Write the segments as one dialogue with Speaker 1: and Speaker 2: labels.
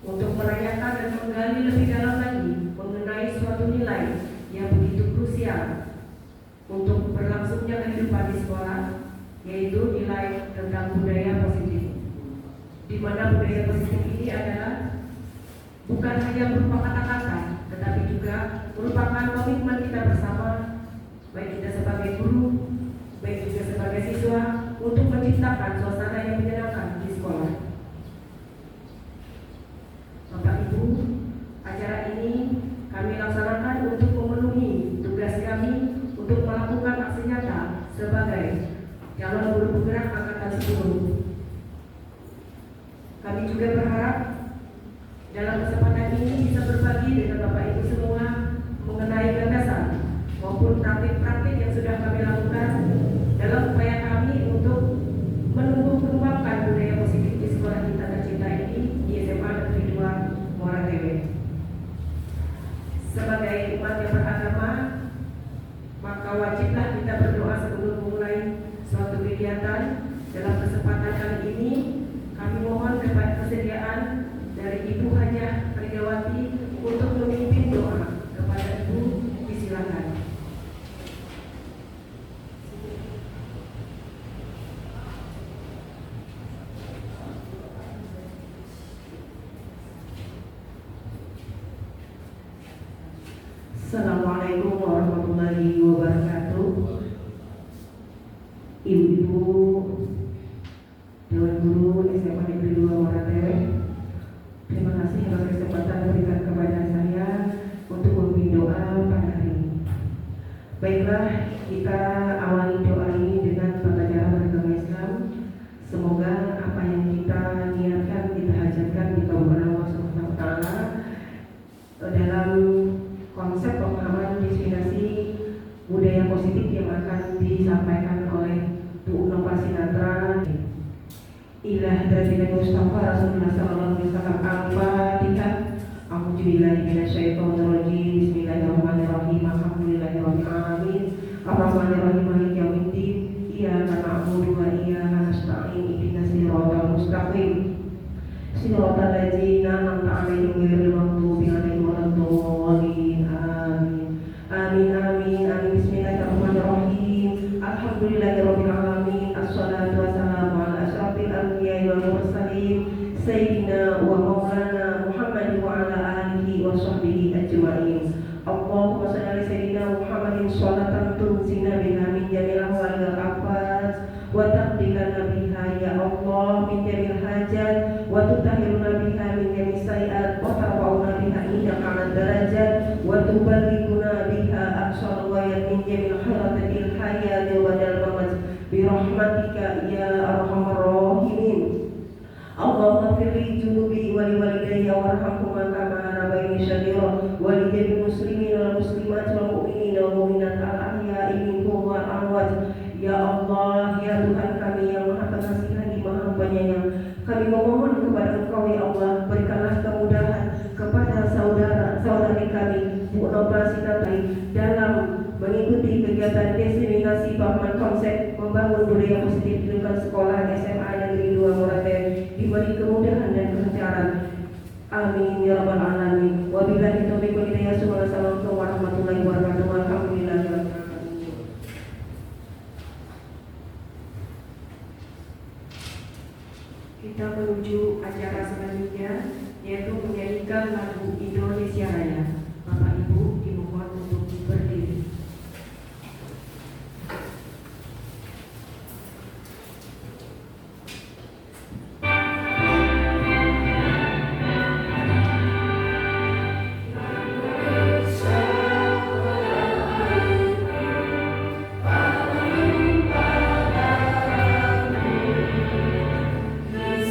Speaker 1: untuk merayakan dan menggali lebih dalam lagi mengenai suatu nilai yang begitu krusial untuk berlangsungnya kehidupan di sekolah, yaitu nilai tentang budaya positif. Di mana budaya positif ini adalah bukan hanya berupa kata-kata, tetapi juga merupakan komitmen kita bersama, baik kita sebagai guru, baik juga sebagai siswa, untuk menciptakan suasana yang menyenangkan di sekolah. Bapak Ibu, acara ini kami laksanakan untuk memenuhi tugas kami untuk melakukan aksi nyata sebagai calon guru penggerak angkatan 10. Kami juga berharap dalam kesempatan ini bisa berbagi dengan Bapak Ibu semua mengenai gagasan maupun praktik-praktik yang sudah kami lakukan dalam upaya kami untuk menumbuh kembangkan budaya positif di sekolah kita tercinta ini di SMA Negeri 2 Muara Ewe. Sebagai umat yang beragama, maka wajiblah kita berdoa sebelum memulai suatu kegiatan. Dalam kesempatan kali ini, kami mohon kepada kesediaan dari Ibu Hajah Megawati untuk memimpin doa. Kepada Ibu, disilakan. Assalamualaikum warahmatullahi wabarakatuh. Ibu-ibu Dewan Guru SMA Negeri 2 Muara Ewe, terima kasih atas kesempatan diberikan kepada saya untuk memimpin doa pada hari ini. Baiklah, kita awali doa ini dengan tata cara beragama Islam. Semoga apa yang kita niatkan, kita hajatkan dikabulkan Allah Subhanahu wa Ta'ala dalam konsep pemahaman destinasi budaya positif yang akan disampaikan oleh Bu Nova Sinatra. Ilah dari Mustafa Rasulullah sallallahu alaihi wasallam. Al-Fatihah. A'udzubillahi minasyaitonir rajim. Bismillahirrahmanirrahim. Alhamdulillahirabbil alamin. Arrahmanirrahim. Maliki yaumiddin. Iyyaka na'budu wa iyyaka nasta'in. Ihdinas siratal mustaqim. Siratal ladzina an'amta 'alaihim ghairil maghdubi 'alaihim waladdallin. Amin. Amin amin amin. Bismillahirrahmanirrahim. Alhamdulillahirabbil alamin. Assalatu wassalamu ala asyrafil anbiya'i wal mursalin sayyidina wa maulana Muhammad wa ala alihi wa sahbihi ajma'in. Allahumma shalli ala sayyidina Muhammadin sholatan tunzina biha min jamil ahwal wal afat wa taqdilana biha ya Allah min jamil hajat wa tutahhiruna biha min jamil sayiat wa tarfa'una biha indaka 'ala darajat wa tuballighuna biha aqsal ghayat min jamil khairatil hayati wa badal mamat bi rahmatika ya arhamar rahimin. Allahumma firli junubi wa li walidayya warhamhuma kama rabbayani shaghira wa li jami'il muslimin wal muslimat wal mu'minin wal mu'minat al ahya'i minhum wal amwat. Ya Allah, ya Tuhan kami yang Maha Pengasih lagi Maha Penyayang, kami memohon kepada Engkau ya Allah, berikanlah kemudahan kepada saudara-saudari kami Bu Nova Sinatra dalam mengikuti kegiatan diseminasi pemahaman konsep membangun budaya positif di lingkungan sekolah SMA Negeri 2 Muara Ewe, diberi kemudahan dan kelancaran. Amin ya rabbal alamin. Wabillahi taufiq wal hidayah. Assalamualaikum warahmatullahi wabarakatuh. Alhamdulillah. Kita menuju acara selanjutnya, yaitu menyanyikan lagu Indonesia Raya. Bapak Ibu dimohon untuk berdiri.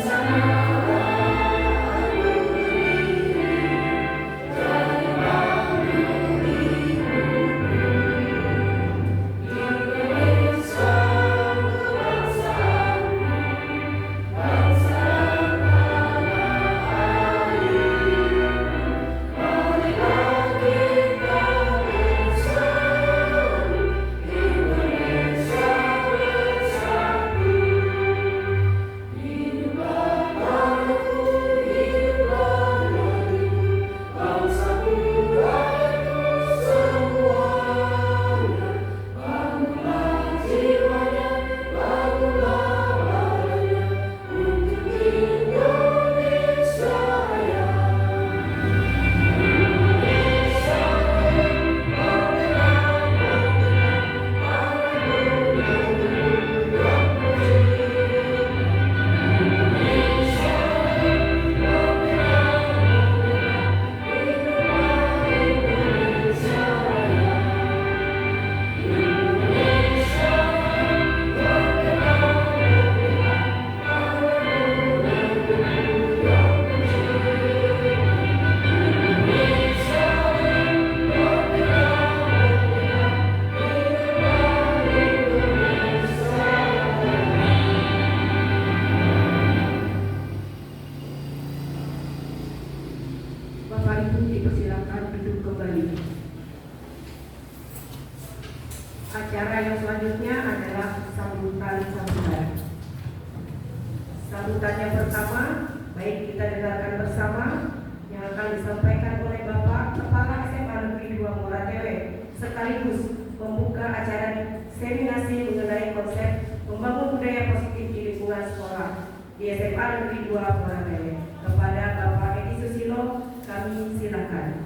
Speaker 2: Sana
Speaker 1: kami sampaikan. Sambutannya pertama, baik kita dengarkan bersama yang akan disampaikan oleh Bapak Kepala SMA Negeri 2 Moratewe, sekaligus membuka acara seminasi mengenai konsep membangun budaya positif di lingkungan sekolah di SMA Negeri 2 Moratewe. Kepada Bapak Edi Susilo, kami silakan.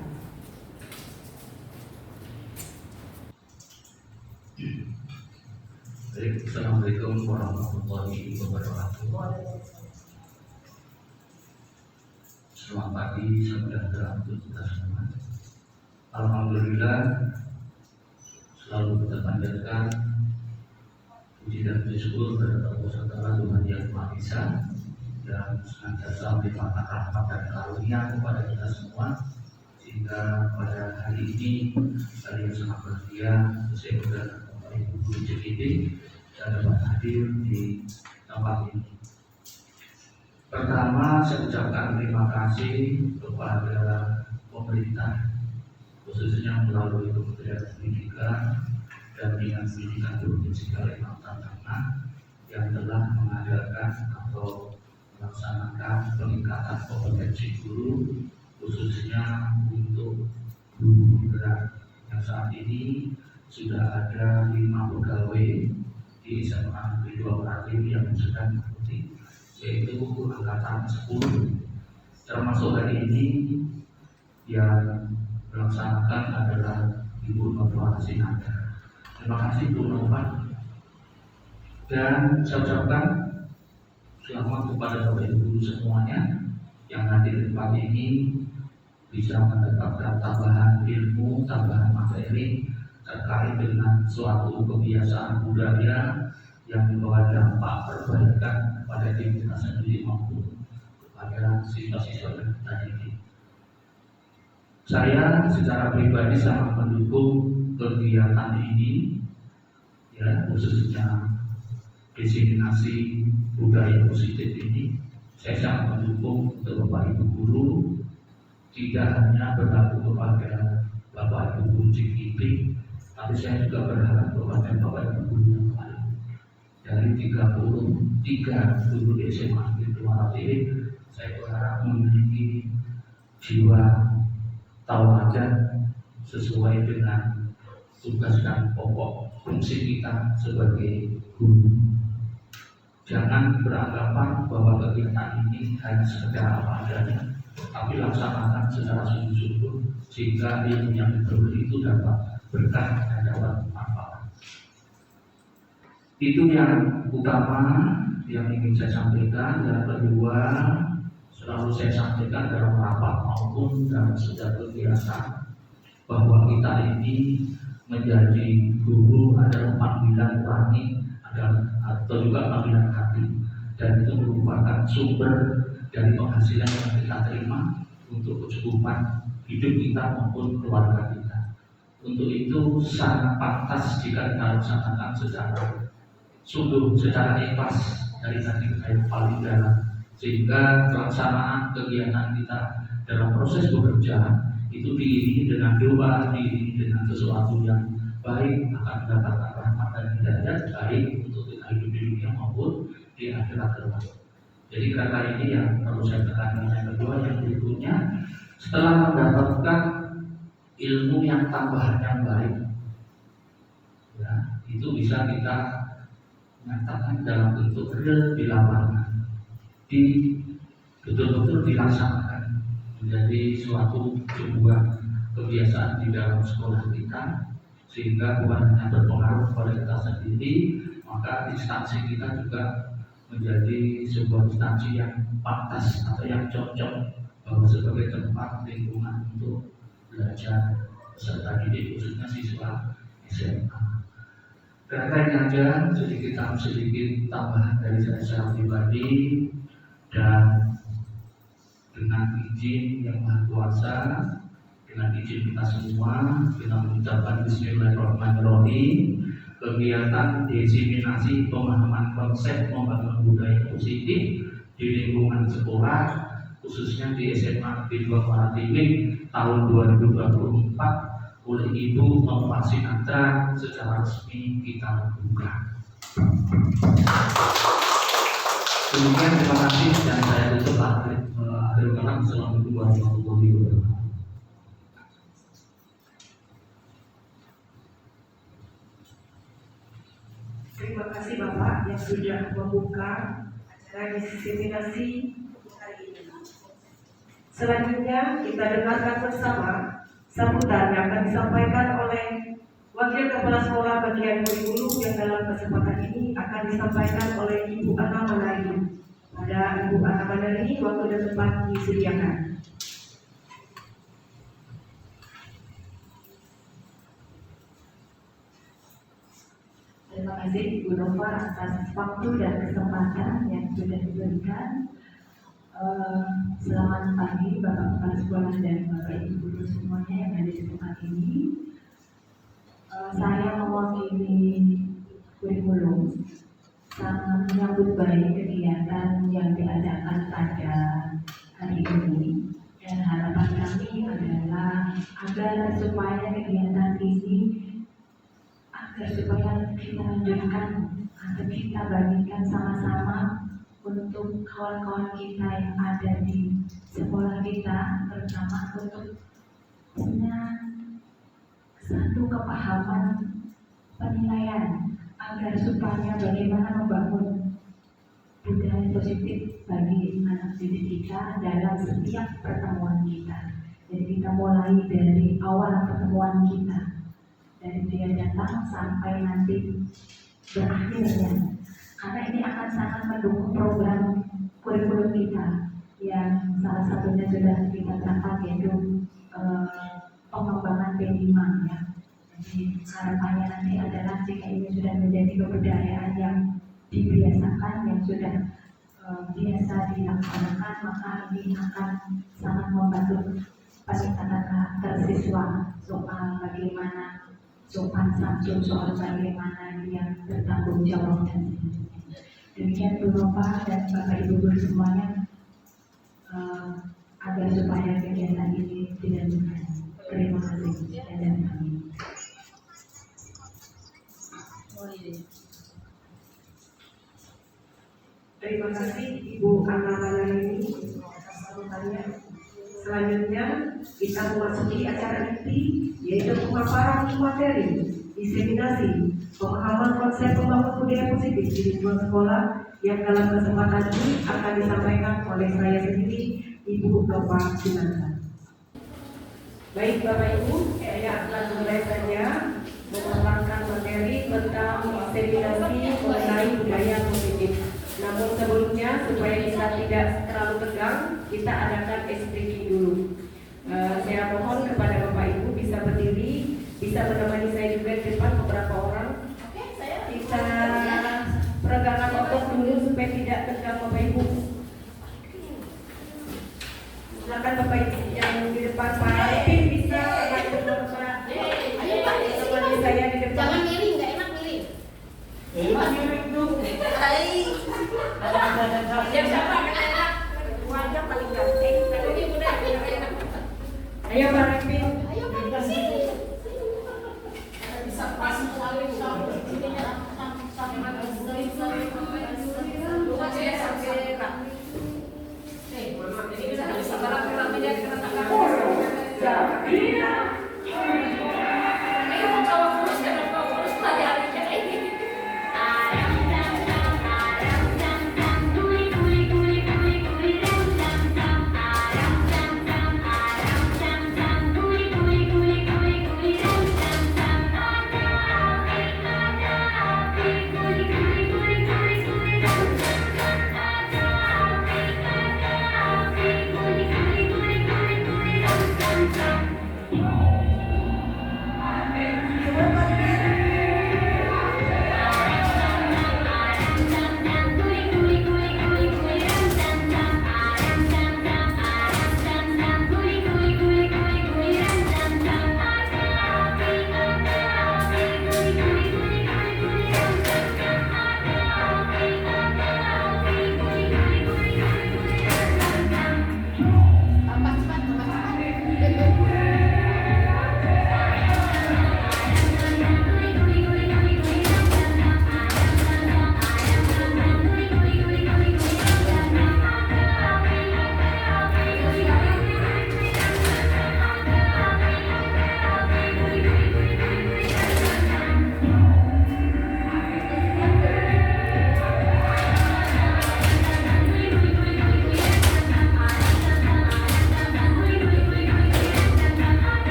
Speaker 2: Assalamualaikum warahmatullahi wabarakatuh. Selamat pagi, saudara untuk kita semua. Alhamdulillah, selalu kita panjatkan puji dan syukur kepada Allah Tuhan Yang Maha Esa dan senantiasa melimpahkan rahmat dan karunia kepada kita semua, sehingga pada hari ini hari yang sangat berbahagia saya berkenan Ibu Guru JKT dan dapat hadir di tempat ini. Pertama, saya ucapkan terima kasih kepada pemerintah, khususnya melalui Kementerian Pendidikan dan Bidang Pendidikan Provinsi Kalimantan Tengah yang telah mengadakan atau melaksanakan peningkatan kompetensi guru, khususnya untuk guru gerak yang saat ini sudah ada 5 pegawai di SMA Negeri 2 Moratewe yang sedang mengikuti, yaitu angkatan 10. Termasuk hari ini yang melaksanakan adalah Ibu Nova Sinanda. Terima kasih Bu Nova. Dan saya ucapkan selamat kepada Bapak Ibu semuanya yang hadir di tempat ini, bisa mendapatkan tambahan ilmu, tambahan materi terkait dengan suatu kebiasaan budaya yang membawa dampak perbaikan pada diri kita sendiri maupun kepada siswa-siswa kita ini. Saya secara pribadi sangat mendukung kegiatan ini, ya, khususnya diseminasi budaya positif ini. Saya sangat mendukung untuk Bapak Ibu guru, tidak hanya berlaku kepada Bapak Ibu guru JKT, tapi saya juga berharap kepada Bapak Ibu guru yang lain. Dari 33 guru di SMA Negeri 2 Moratewe, saya berharap memiliki jiwa tauladan sesuai dengan tugas dan pokok fungsi kita sebagai guru. Jangan beranggapan bahwa kegiatan ini hanya sekedar apa adanya, tapi laksanakan secara sungguh-sungguh sehingga ilmu yang diberi itu dapat berkah dan dapat manfaat. Itu yang utama yang ingin saya sampaikan. Yang kedua, selalu saya sampaikan dalam rapat maupun dalam setiap kegiatan bahwa kita ini menjadi guru adalah panggilan rohani atau juga panggilan hati, dan itu merupakan sumber dari penghasilan yang kita terima untuk kecukupan hidup kita maupun keluarga kita. Untuk itu sangat pantas jika kita laksanakan secara sungguh, secara ikhlas dari hati kita yang paling dalam, sehingga pelaksanaan kegiatan kita dalam proses bekerja itu diiringi dengan doa, diiringi dengan sesuatu yang baik, akan mendapatkan rahmat dan hidayah baik untuk kita hidup di dunia maupun di akhirat kelak. Jadi kata ini yang perlu saya tekankan. Yang kedua, yang berikutnya, setelah mendapatkan ilmu yang tambahan yang baik, ya, itu bisa kita nyatakan dalam bentuk real di lapangan, betul-betul dilaksanakan menjadi suatu sebuah kebiasaan di dalam sekolah kita, sehingga bukan hanya berpengaruh pada kita sendiri, maka instansi kita juga menjadi sebuah instansi yang pantas atau yang cocok bahwa sebagai tempat lingkungan untuk belajar peserta didik, khususnya siswa SMA. Karena ini aja sedikit tambahan dari saya secara pribadi, dan dengan izin Yang Maha Kuasa, dengan izin kita semua, kita mengucapkan Bismillahirrahmanirrahim. Kegiatan diseminasi pemahaman konsep membangun budaya positif di lingkungan sekolah, khususnya di SMA Negeri 2 Moratewe tahun 2024 oleh Ibu Nova Sinanda secara resmi kita buka. Demikian, terima kasih dan saya tutup akhir kalam. Assalamualaikum warahmatullahi wabarakatuh.
Speaker 1: Terima kasih Bapak yang sudah membuka acara diseminasi hari ini. Selanjutnya kita dengarkan bersama sambutan yang akan disampaikan oleh Wakil Kepala Sekolah Bagian Kurikulum yang dalam kesempatan ini akan disampaikan oleh Ibu Ana Manari. Pada Ibu Ana Manari, waktu dan tempat disediakan.
Speaker 3: Terima kasih Ibu Nova atas waktu dan kesempatan yang sudah diberikan. Selamat pagi Bapak Kepala Sekolah dan Bapak Ibu guru semuanya yang ada di tempat ini. Saya mewakili kurikulum sangat menyambut baik kegiatan yang diadakan pada hari ini, dan harapan kami adalah agar supaya kegiatan ini supaya kita lanjutkan atau kita bagikan sama-sama untuk kawan-kawan kita yang ada di sekolah kita, terutama untuk punya satu kepahaman penilaian agar supaya bagaimana membangun budaya positif bagi anak didik kita dalam setiap pertemuan kita. Jadi kita mulai dari awal pertemuan kita, dari dia datang sampai nanti berakhirnya, karena ini akan sangat mendukung program kurikulum kita yang salah satunya sudah kita catat, yaitu pengembangan P5 ya. Jadi harapannya nanti adalah jika ini sudah menjadi kebudayaan yang dibiasakan, yang sudah biasa dilaksanakan, maka ini akan sangat membantu peningkatan karakter siswa soal bagaimana sopan santun, soal bagaimana dia bertanggung jawab dan sebagainya. Demikian Bu Nova dan Bapak Ibu guru semuanya, agar supaya kegiatan ini dilanjutkan. Terima kasih dan kami.
Speaker 1: Terima kasih Ibu Ana Manari atas sambutannya. Selanjutnya kita memasuki acara inti, yaitu pemaparan materi diseminasi pemahaman konsep pembangunan budaya positif di lingkungan sekolah, yang dalam kesempatan ini akan disampaikan oleh saya sendiri, Ibu Nova Sinanta. Baik Bapak Ibu, saya akan mulai saja memaparkan materi tentang diseminasi mengenai budaya positif. Namun sebelumnya, supaya kita tidak terlalu tegang, kita adakan speaking dulu. Saya mohon kepada Bapak Ibu bisa berdiri, bisa menemani saya juga di depan beberapa orang. Kita peregangan otot dulu supaya tidak tegang Bapak Ibu. Silakan Bapak Ibu yang di depan, Pak Arifin bisa menemani saya di depan.
Speaker 4: Jangan miring, nggak enak miring.
Speaker 1: Miring dong.
Speaker 4: Siapa enak? Wajah paling ganteng. Tapi udah enak.
Speaker 1: Ayo Pak Arifin.
Speaker 4: Ayo Pak kesini. Bisa pas saling sampai mana? Jadi bisa barang menjadi kena tangan. Ayo bawa kurus dan bawa kurus pelajari ini.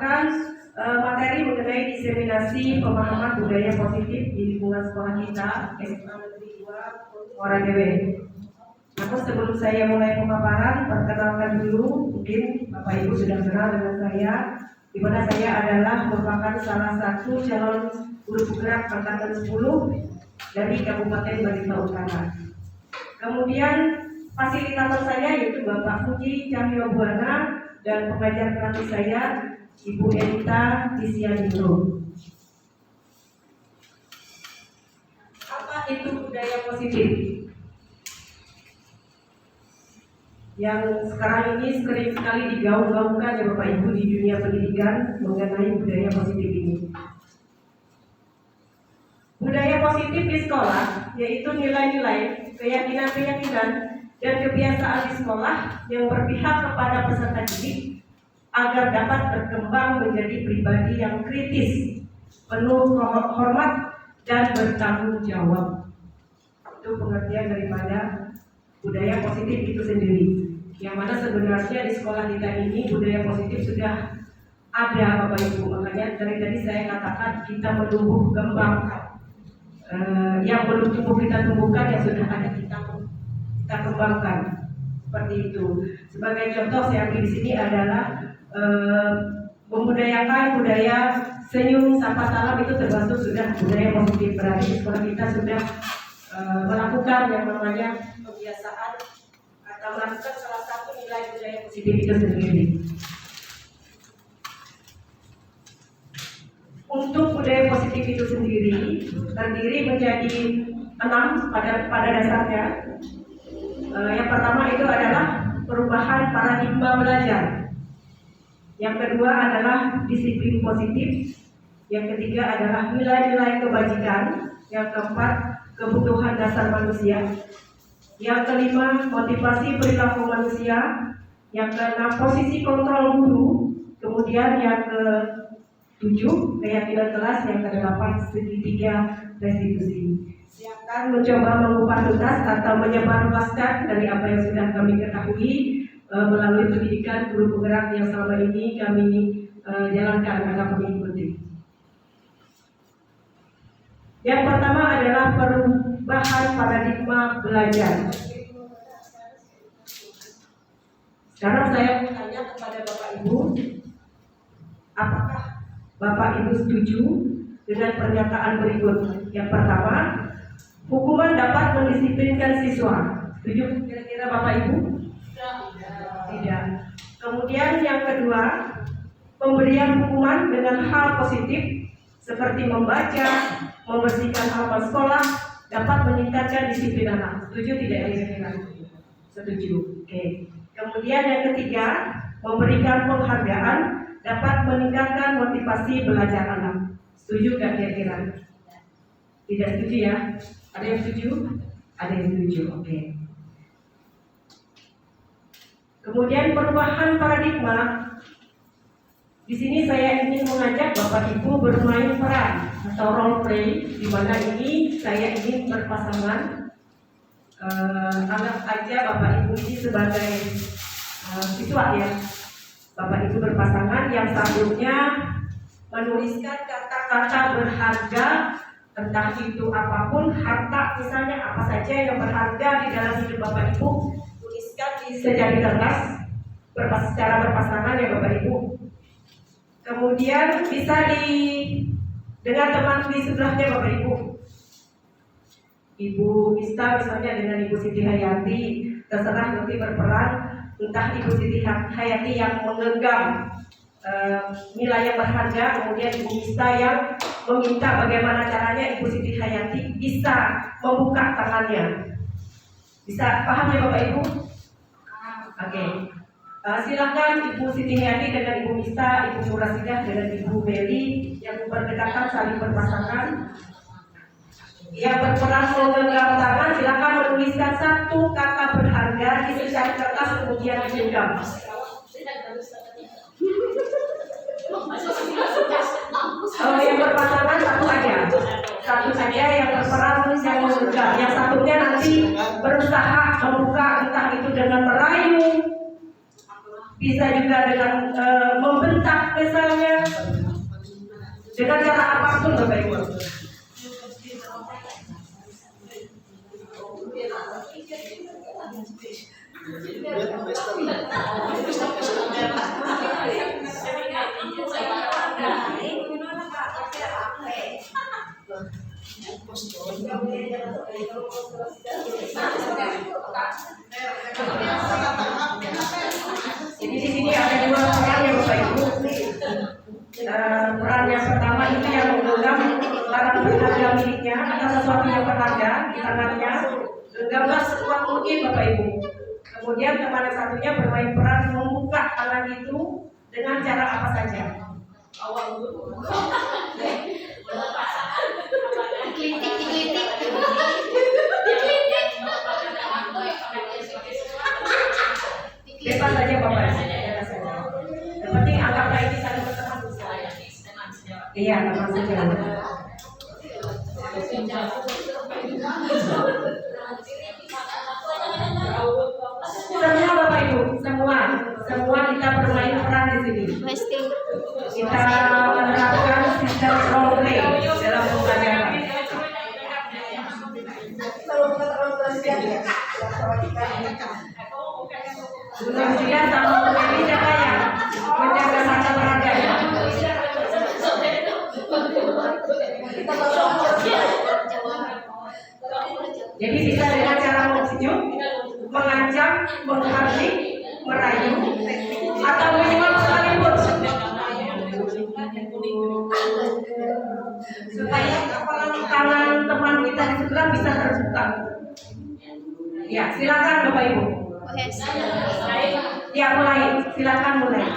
Speaker 1: melaksanakan materi mengenai diseminasi pemahaman budaya positif di lingkungan sekolah kita SMA Negeri 2 Muara Dewe. Namun sebelum saya mulai pemaparan, perkenalkan dulu, mungkin Bapak Ibu sudah kenal dengan saya, di mana saya adalah merupakan salah satu calon guru penggerak angkatan 10 dari Kabupaten Barito Utara. Kemudian fasilitator saya yaitu Bapak Puji Cahyo Buana dan pengajar pelatih saya Ibu Elita Disianindro. Apa itu budaya positif? Yang sekarang ini sering sekali digaung-gaungkan ya Bapak Ibu di dunia pendidikan mengenai budaya positif ini. Budaya positif di sekolah yaitu nilai-nilai, keyakinan-keyakinan, dan kebiasaan di sekolah yang berpihak kepada peserta didik agar dapat berkembang menjadi pribadi yang kritis, penuh hormat, dan bertanggung jawab. Itu pengertian daripada budaya positif itu sendiri. Yang mana sebenarnya di sekolah kita ini budaya positif sudah ada Bapak Ibu. Makanya dari tadi saya katakan kita menumbuh kembangkan. Yang belum tumbuh kita tumbuhkan, yang sudah ada kita kembangkan. Seperti itu. Sebagai contoh saya ambil di sini adalah membudayakan budaya senyum sapa salam, itu termasuk sudah budaya positif. Berarti di sekolah kita sudah melakukan yang namanya kebiasaan atau melakukan salah satu nilai budaya positif itu sendiri. Untuk budaya positif itu sendiri terdiri menjadi 6 pada dasarnya. Yang pertama itu adalah perubahan paradigma belajar. Yang kedua adalah disiplin positif. Yang ketiga adalah nilai-nilai kebajikan. Yang keempat, kebutuhan dasar manusia. Yang kelima, motivasi perilaku manusia. Yang keenam, posisi kontrol guru. Kemudian yang ke-7, keyakinan kelas. Yang ke-8, segitiga restitusi. Silakan mencoba mengupas tuntas atau menyebarluaskan dari apa yang sudah kami ketahui melalui pendidikan guru penggerak yang selama ini kami jalankan agar mengikuti. Yang pertama adalah perubahan paradigma belajar. Sekarang saya bertanya kepada Bapak Ibu, apakah Bapak Ibu setuju dengan pernyataan berikut? Yang pertama, hukuman dapat mendisiplinkan siswa. Setuju kira-kira Bapak Ibu? Tidak. Kemudian yang kedua, pemberian hukuman dengan hal positif seperti membaca, membersihkan halaman sekolah dapat meningkatkan disiplin anak. Setuju tidak kira-kira? Setuju. Oke. Kemudian yang ketiga, memberikan penghargaan dapat meningkatkan motivasi belajar anak. Setuju nggak kira-kira? Tidak setuju ya? Ada yang setuju? Ada yang setuju. Oke. Kemudian perubahan paradigma. Di sini saya ingin mengajak Bapak Ibu bermain peran atau role play, di mana ini saya ingin berpasangan. Anggap aja Bapak Ibu ini sebagai siswa ya. Bapak Ibu berpasangan, yang satunya menuliskan kata-kata berharga, entah itu apapun, harta misalnya apa saja yang berharga di dalam hidup Bapak Ibu, tuliskan di secari kertas secara berpasangan ya Bapak Ibu. Kemudian bisa dengan teman di sebelahnya Bapak Ibu. Ibu Mista misalnya dengan Ibu Siti Hayati, terserah nanti berperan, entah Ibu Siti Hayati yang menggenggam nilai yang berharga, kemudian Ibu Mista yang meminta bagaimana caranya Ibu Siti Hayati bisa membuka tangannya. Bisa paham ya Bapak Ibu? Oke. Silakan Ibu Siti Hayati dengan Ibu Mista, Ibu Murasidah dengan Ibu Meli yang berdekatan saling berpasangan. Yang berperan menggenggam tangan, silakan menuliskan satu kata berharga di secari kertas kemudian digenggam. Yang berpasangan satu saja yang berperan yang menggenggam. Yang satunya nanti berusaha membuka, entah itu dengan merayu, bisa juga dengan membentak misalnya dengan cara apapun Bapak Ibu. Jadi di sini ada dua peran ya Bapak Ibu. Peran yang pertama itu yang menggenggam barang berharga miliknya atau sesuatu yang berharga di tangannya, genggamlah sekuat mungkin Bapak Ibu. Kemudian teman yang satunya bermain peran membuka tangan itu dengan cara apa saja. Bebas saja Bapak, bebas saja. Yang penting anggaplah ini saling berteman. Iya, teman saja. Semua Bapak Ibu, semua kita bermain peran di sini. Kita menerapkan sistem role play dalam pembelajaran. Kemudian sama ini siapa yang menjaga harta berharga? Jadi bisa dengan cara membujuk, mengancam, menghardik, merayu, atau minimal sekalipun supaya tangan teman kita di sebelah bisa terbuka. Ya, silakan Bapak Ibu. Ya, mulai. Silakan mulai.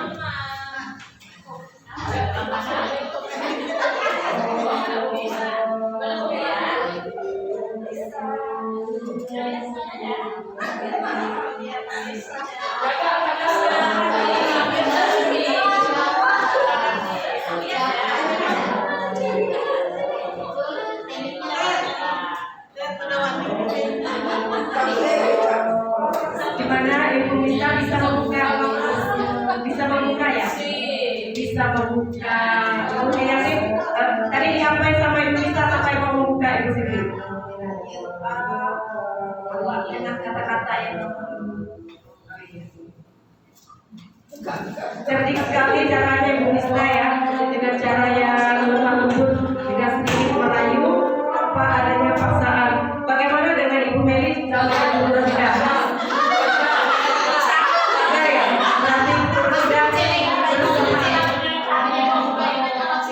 Speaker 1: Dimana Ibu Mista bisa membuka ya, bisa membuka. Kemudian tadi diapain sama Ibu Mista sampai mau membuka Ibu Siti? Dengan kata-kata yang cerdik sekali caranya Ibu Mista ya, dengan cara yang lemah lembut, dengan sedikit merayu tanpa adanya paksaan. Bagaimana dengan Ibu Meli dalam Ibu Rosida?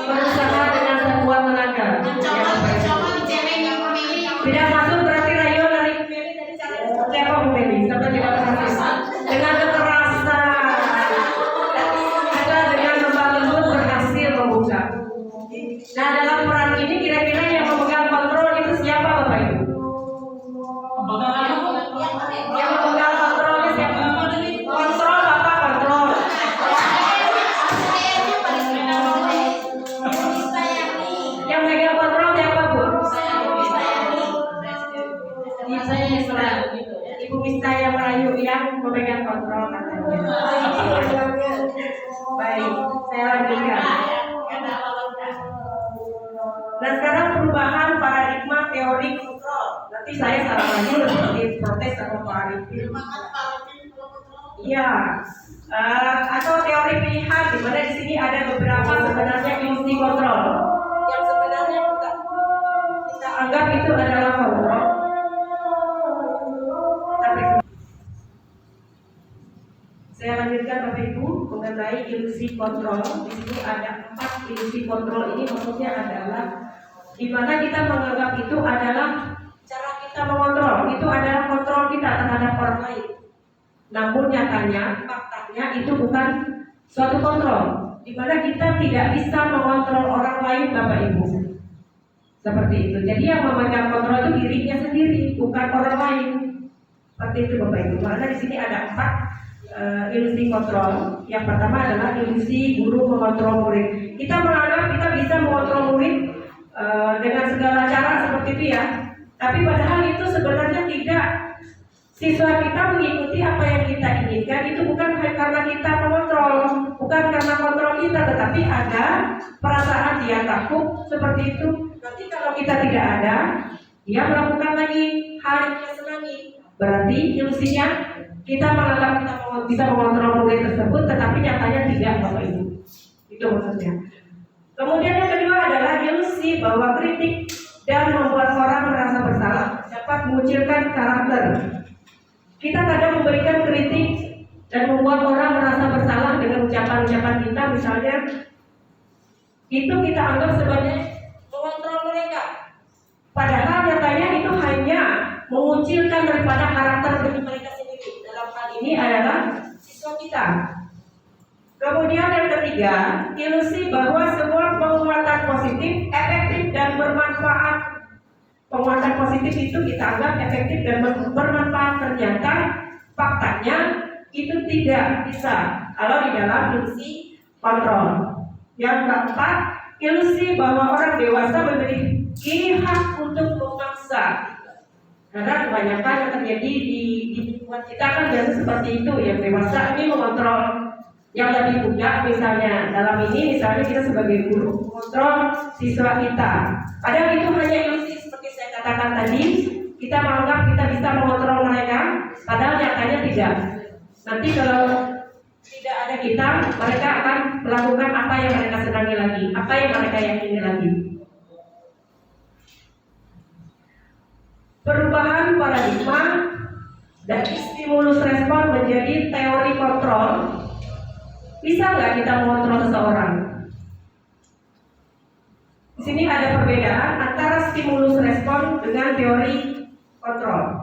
Speaker 1: Berusaha dengan sekuat tenaga. Tidak masuk berarti rayu dari Ibu Meli tadi cara siapa Bu Meli sampai tidak berhasil. Dengan kekerasan, dengan lemah lembut berhasil membuka. Nah dalam peran ini kira-kira yang memegang kontrol itu siapa Bapak Ibu? Yang memegang kontrolnya siapa? Kontrol Bapak kontrol. Yang megang kontrol siapa Bu? Ibu Mista yang merayu yang memegang kontrol katanya. Baik, saya lanjutkan. Nah sekarang perubahan paradigma teori kontrol. Nanti saya salah lagi seperti protes sama Pak Arifin. Iya, atau teori pilihan di mana di sini ada beberapa sebenarnya ilusi kontrol yang sebenarnya kita anggap itu adalah kontrol. Tapi saya lanjutkan Bapak Ibu mengenai ilusi kontrol. Di sini ada 4 ilusi kontrol. Ini maksudnya adalah di mana kita menganggap itu adalah cara kita mengontrol. Itu adalah kontrol kita terhadap orang lain. Namun nyatanya, faktanya itu bukan suatu kontrol. Di mana kita tidak bisa mengontrol orang lain Bapak Ibu. Seperti itu. Jadi yang memegang kontrol itu dirinya sendiri, bukan orang lain. Seperti itu Bapak Ibu. Karena di sini ada 4 ilusi kontrol. Yang pertama adalah ilusi guru mengontrol murid. Kita menganggap kita bisa mengontrol murid dengan segala cara seperti itu ya. Tapi padahal itu sebenarnya tidak
Speaker 5: Siswa kita mengikuti apa yang kita inginkan itu bukan karena kita mengontrol, bukan karena kontrol kita, tetapi ada perasaan dia takut seperti itu. Nanti kalau kita tidak ada, dia melakukan lagi hal yang dia senangi. Berarti ilusinya kita menganggap kita bisa mengontrol murid tersebut, tetapi nyatanya tidak, Bapak Ibu. Itu maksudnya. Kemudian yang kedua adalah ilusi bahwa kritik dan membuat orang merasa bersalah dapat mengucilkan karakter. Kita kadang memberikan kritik dan membuat orang merasa bersalah dengan ucapan-ucapan kita, misalnya itu kita anggap sebagai mengontrol mereka. Padahal nyatanya itu hanya mengucilkan daripada karakter diri mereka sendiri. Dalam hal ini adalah siswa kita. Kemudian yang ketiga, ilusi bahwa semua penguatan positif, efektif dan bermanfaat. Penguatan positif itu kita anggap efektif dan bermanfaat, ternyata faktanya itu tidak bisa kalau di dalam ilusi kontrol. Yang keempat, ilusi bahwa orang dewasa memiliki hak untuk memaksa. Karena kebanyakan yang terjadi di lingkungan kita kan biasa seperti itu, yang dewasa ini mengontrol yang lebih muda, misalnya dalam ini misalnya kita sebagai guru mengontrol siswa kita. Padahal itu hanya ilusi seperti saya katakan tadi, kita menganggap kita bisa mengontrol mereka, padahal nyatanya tidak. Nanti kalau tidak ada kita, mereka akan melakukan apa yang mereka senangi lagi, apa yang mereka yakini lagi. Perubahan paradigma dari stimulus respon menjadi teori kontrol. Bisa nggak kita mengontrol seseorang? Di sini ada perbedaan antara stimulus respon dengan teori kontrol.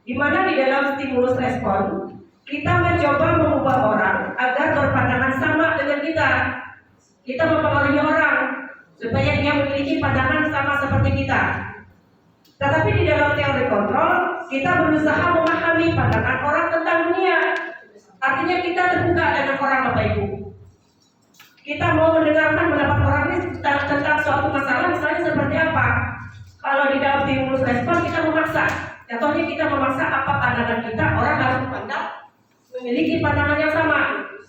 Speaker 5: Di mana di dalam stimulus respon kita mencoba mengubah orang agar berpandangan sama dengan kita. Kita mempengaruhi orang supaya dia memiliki pandangan sama seperti kita. Tetapi di dalam teori kontrol kita berusaha memahami pandangan orang tentang dunia. Artinya kita terbuka dengan orang, Bapak Ibu. Kita mau mendengarkan pendapat orang ini tentang suatu masalah, misalnya seperti apa. Kalau di dalam stimulus respon kita memaksa. Contohnya kita memaksa apa pandangan kita, orang harus memiliki pandangan yang sama.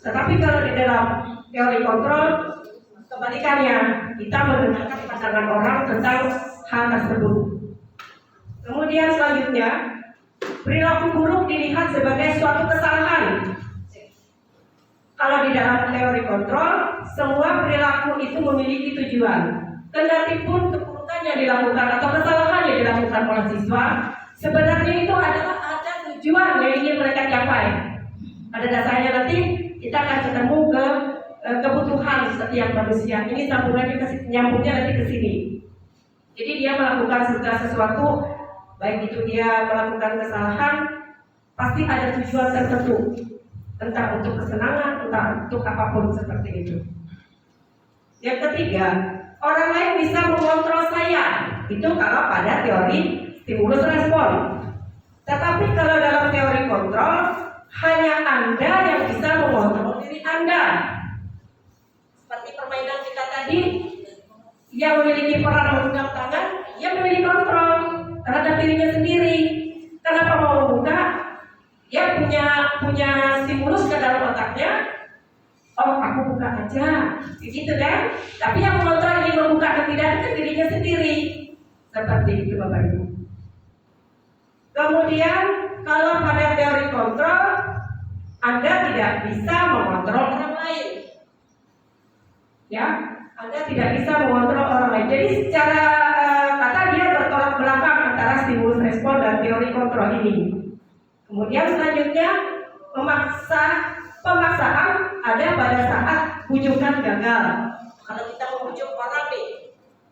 Speaker 5: Tetapi kalau di dalam teori kontrol kebalikannya, kita mendengarkan pandangan orang tentang hal tersebut. Kemudian selanjutnya, perilaku buruk dilihat sebagai suatu kesalahan. Kalau di dalam teori kontrol, semua perilaku itu memiliki tujuan. Kendati pun keburukan yang dilakukan atau kesalahan yang dilakukan oleh siswa, sebenarnya itu adalah ada tujuan yang ingin mereka capai. Pada dasarnya nanti kita akan ketemu ke kebutuhan setiap manusia. Ini nyambungnya nanti ke sini. Jadi dia melakukan segala sesuatu, baik itu dia melakukan kesalahan, pasti ada tujuan tertentu. Entah untuk kesenangan, entah untuk apapun seperti itu. Yang ketiga, orang lain bisa mengontrol saya. Itu kalau pada teori stimulus respon. Tetapi kalau dalam teori kontrol, hanya Anda yang bisa mengontrol diri Anda. Seperti permainan kita tadi, yang memiliki peran memegang tangan, dia memiliki kontrol terhadap dirinya sendiri. Kenapa mau membuka? Dia punya stimulus ke dalam otaknya. Oh, aku buka aja, begitu kan? Tapi yang mengontrol ingin membuka atau tidak itu dirinya sendiri. Seperti itu, Bapak Ibu. Kemudian kalau pada teori kontrol, Anda tidak bisa mengontrol orang lain. Ya, Anda tidak bisa mengontrol orang lain. Jadi secara kata dia bertolak belakang antara stimulus respon dan teori kontrol ini. Kemudian selanjutnya pemaksaan ada pada saat bujukan gagal. Kalau kita membujuk orang nih,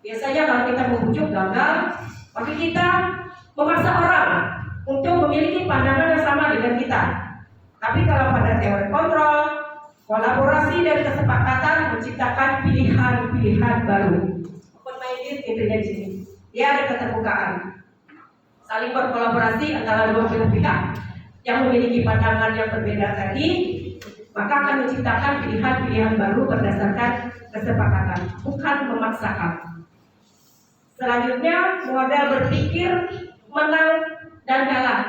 Speaker 5: biasanya kalau kita membujuk gagal, maka kita memaksa orang untuk memiliki pandangan yang sama dengan kita. Tapi kalau pada teori kontrol, kolaborasi dan kesepakatan menciptakan pilihan-pilihan baru. Open minded intinya di sini. Dia ada keterbukaan, saling berkolaborasi antara dua belah pihak yang memiliki pandangan yang berbeda tadi, maka akan menciptakan pilihan-pilihan baru berdasarkan kesepakatan, bukan memaksakan. Selanjutnya, modal berpikir menang dan kalah.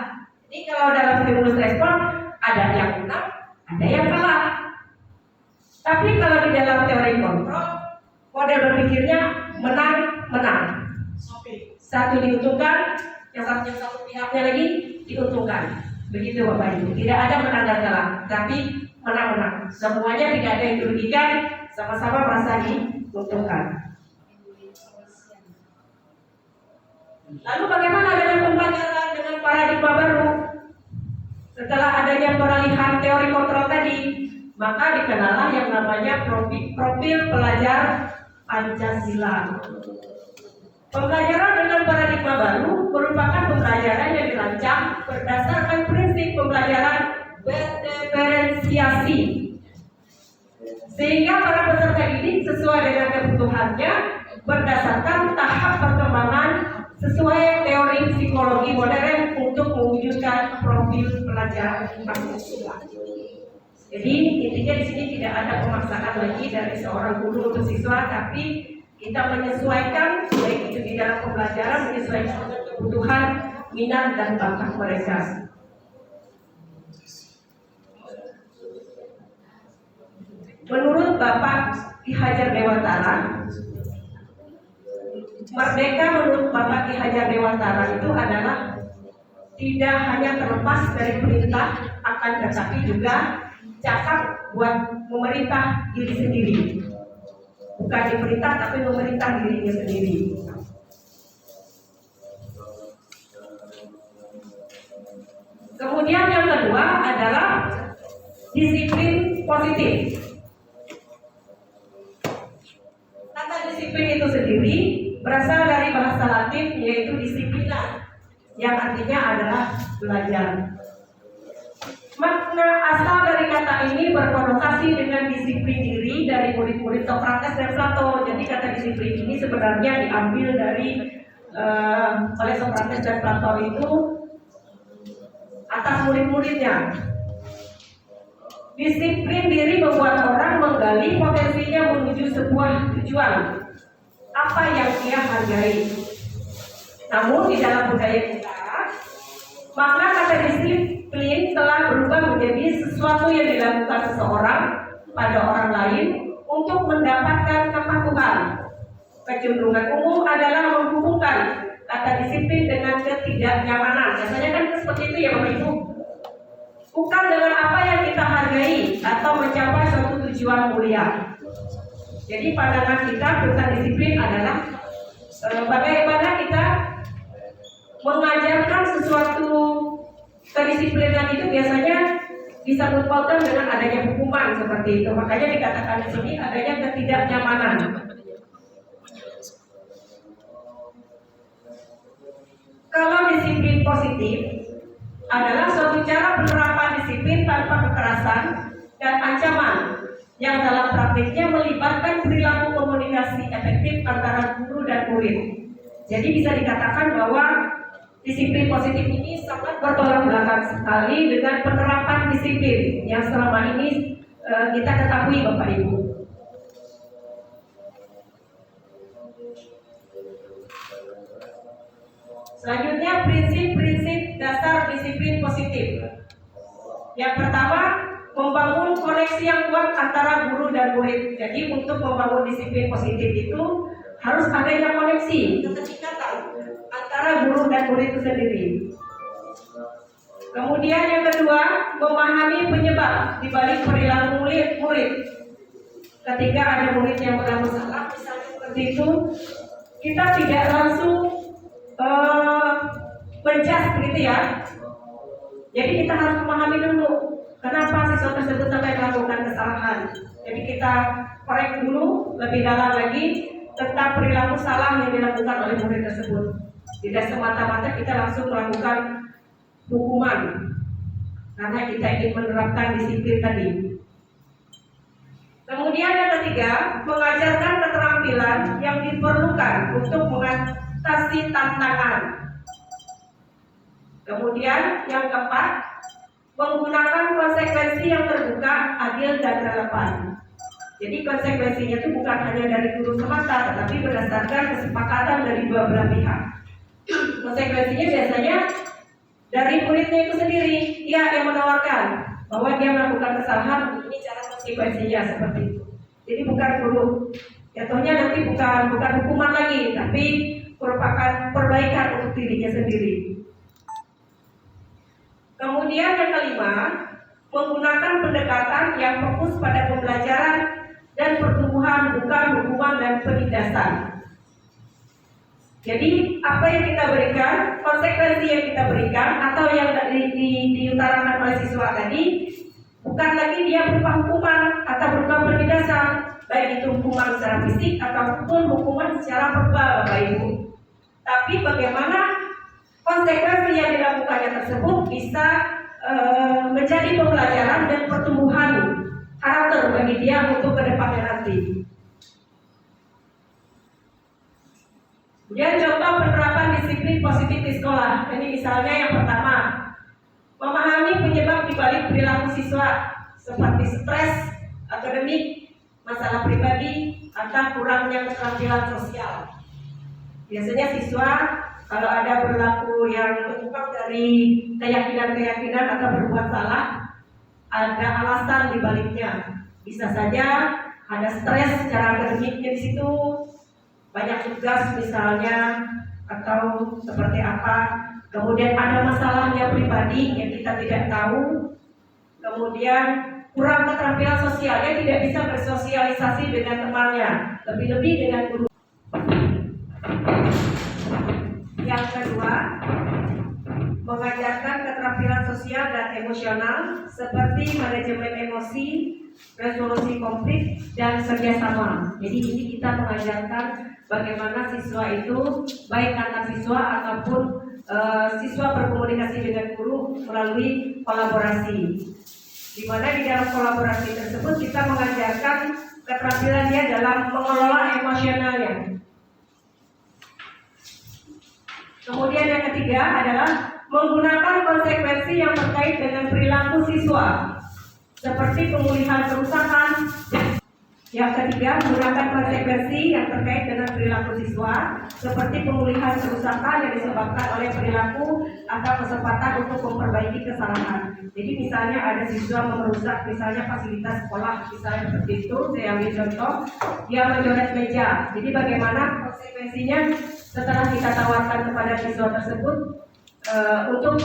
Speaker 5: Ini kalau dalam stimulus respon ada yang menang, ada yang kalah. Tapi kalau di dalam teori kontrol, model berpikirnya menang-menang. Satu diuntungkan, yang satu pihaknya lagi diuntungkan. Begitu Bapak Ibu. Tidak ada menang dan kalah, tapi menang-menang. Semuanya tidak ada yang dirugikan, sama-sama merasa diuntungkan. Lalu bagaimana dengan pembelajaran dengan paradigma baru? Setelah adanya peralihan teori kontrol tadi, maka dikenallah yang namanya profil pelajar Pancasila. Pembelajaran dengan paradigma baru merupakan pembelajaran yang dirancang berdasarkan prinsip pembelajaran berdiferensiasi, sehingga para peserta didik sesuai dengan kebutuhannya berdasarkan tahap perkembangan sesuai teori psikologi modern untuk mewujudkan profil pelajar Pancasila. Jadi intinya di sini tidak ada pemaksaan lagi dari seorang guru untuk siswa, tapi kita menyesuaikan baik itu di dalam pembelajaran, menyesuaikan dengan kebutuhan, minat dan bakat mereka. Menurut Bapak Ki Hajar Dewantara, merdeka menurut Bapak Ki Hajar Dewantara itu adalah tidak hanya terlepas dari perintah, akan tetapi juga cakap buat memerintah diri sendiri. Bukan diperintah tapi memerintah dirinya sendiri. Kemudian yang kedua adalah disiplin positif. Kata disiplin itu sendiri berasal dari bahasa Latin yaitu disiplina, yang artinya adalah belajar. Makna asal dari kata ini berkonotasi dengan disiplin diri dari murid-murid Sokrates dan Plato. Jadi kata disiplin ini sebenarnya diambil dari oleh Sokrates dan Plato itu atas murid-muridnya. Disiplin diri membuat orang menggali potensinya menuju sebuah tujuan, apa yang ia hargai. Namun di dalam budaya kita, makna kata disiplin telah berubah menjadi sesuatu yang dilakukan seseorang pada orang lain untuk mendapatkan kepatuhan. Kecenderungan umum adalah menghubungkan kata disiplin dengan ketidaknyamanan. Biasanya kan seperti itu ya Bapak Ibu. Bukan dengan apa yang kita hargai atau mencapai suatu tujuan mulia. Jadi pandangan kita tentang disiplin adalah bagaimana kita mengajarkan sesuatu. Kedisiplinan itu biasanya disangkut pautkan dengan adanya hukuman seperti itu. Makanya dikatakan di sini adanya ketidaknyamanan. Kalau disiplin positif adalah suatu cara penerapan disiplin tanpa kekerasan dan ancaman yang dalam praktiknya melibatkan perilaku komunikasi efektif antara guru dan murid. Jadi bisa dikatakan bahwa disiplin positif ini sangat bertolak belakang sekali dengan penerapan disiplin yang selama ini kita ketahui Bapak Ibu. Selanjutnya prinsip-prinsip dasar disiplin positif. Yang pertama, membangun koneksi yang kuat antara guru dan murid. Jadi untuk membangun disiplin positif itu harus adanya koneksi, keterikatan antara guru dan murid itu sendiri. Kemudian yang kedua, memahami penyebab dibalik perilaku murid. Ketika ada murid yang berlaku salah, misalnya seperti itu, kita tidak langsung menjudge begitu ya. Jadi kita harus memahami dulu kenapa siswa tersebut sampai melakukan kesalahan. Jadi kita korek dulu lebih dalam lagi tentang perilaku salah yang dilakukan oleh murid tersebut. Tidak semata-mata kita langsung melakukan hukuman karena kita ingin menerapkan disiplin tadi. Kemudian yang ketiga, mengajarkan keterampilan yang diperlukan untuk mengatasi tantangan. Kemudian yang keempat, menggunakan konsekuensi yang terbuka, adil dan relevan. Jadi konsekuensinya itu bukan hanya dari guru semata, tetapi berdasarkan kesepakatan dari dua belah pihak. Konsekuensinya biasanya dari muridnya itu sendiri, dia yang menawarkan bahwa dia melakukan kesalahan, ini cara konsekuensinya seperti itu. Jadi bukan guru, jatuhnya nanti bukan hukuman lagi, tapi merupakan perbaikan untuk dirinya sendiri. Kemudian yang kelima, menggunakan pendekatan yang fokus pada pembelajaran dan pertumbuhan, bukan hukuman dan penindasan. Jadi apa yang kita berikan, konsekuensi yang kita berikan atau yang diutarakan oleh siswa tadi, bukan lagi dia berupa hukuman atau berupa penindasan, baik itu hukuman secara fisik ataupun hukuman secara verbal, Bapak Ibu. Tapi bagaimana konsekuensi yang dilakukannya tersebut bisa menjadi pembelajaran dan pertumbuhan karakter bagi dia untuk kedepannya nanti. Kemudian contoh penerapan disiplin positif di sekolah. Ini misalnya yang pertama, memahami penyebab dibalik perilaku siswa seperti stres, akademik, masalah pribadi, atau kurangnya keterampilan sosial. Biasanya siswa kalau ada perilaku yang berkembang dari keyakinan-keyakinan atau berbuat salah, ada alasan dibaliknya. Bisa saja ada stres secara akademiknya di situ, banyak tugas misalnya, atau seperti apa. Kemudian ada masalahnya pribadi yang kita tidak tahu. Kemudian kurang keterampilan sosialnya, tidak bisa bersosialisasi dengan temannya, lebih-lebih dengan guru. Yang kedua, mengajarkan keterampilan sosial dan emosional seperti manajemen emosi, resolusi konflik, dan kerjasama. Jadi ini kita mengajarkan bagaimana siswa itu, baik antar siswa ataupun siswa berkomunikasi dengan guru melalui kolaborasi. Di mana di dalam kolaborasi tersebut kita mengajarkan keterampilan dia dalam mengelola emosionalnya. Kemudian yang ketiga adalah menggunakan konsekuensi yang terkait dengan perilaku siswa, seperti pemulihan kerusakan. Yang ketiga, menggunakan konsekuensi yang terkait dengan perilaku siswa, seperti pemulihan kerusakan yang disebabkan oleh perilaku atau kesempatan untuk memperbaiki kesalahan. Jadi misalnya ada siswa merusak misalnya fasilitas sekolah, misalnya seperti itu, saya ambil contoh, dia mencoret meja. Jadi bagaimana konsekuensinya setelah kita tawarkan kepada siswa tersebut untuk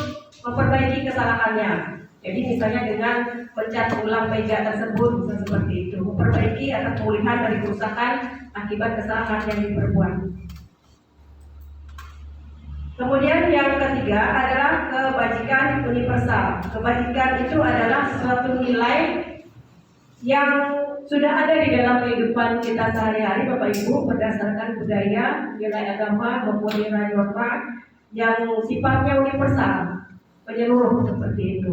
Speaker 5: memperbaiki kesalahannya. Jadi misalnya dengan mencat ulang meja tersebut, bisa seperti itu, memperbaiki atau pemulihan dari kerusakan akibat kesalahan yang diperbuat. Kemudian yang ketiga adalah kebajikan universal. Kebajikan itu adalah suatu nilai yang sudah ada di dalam kehidupan kita sehari-hari, Bapak Ibu, berdasarkan budaya, nilai agama maupun nilai norma yang sifatnya universal, menyeluruh seperti itu.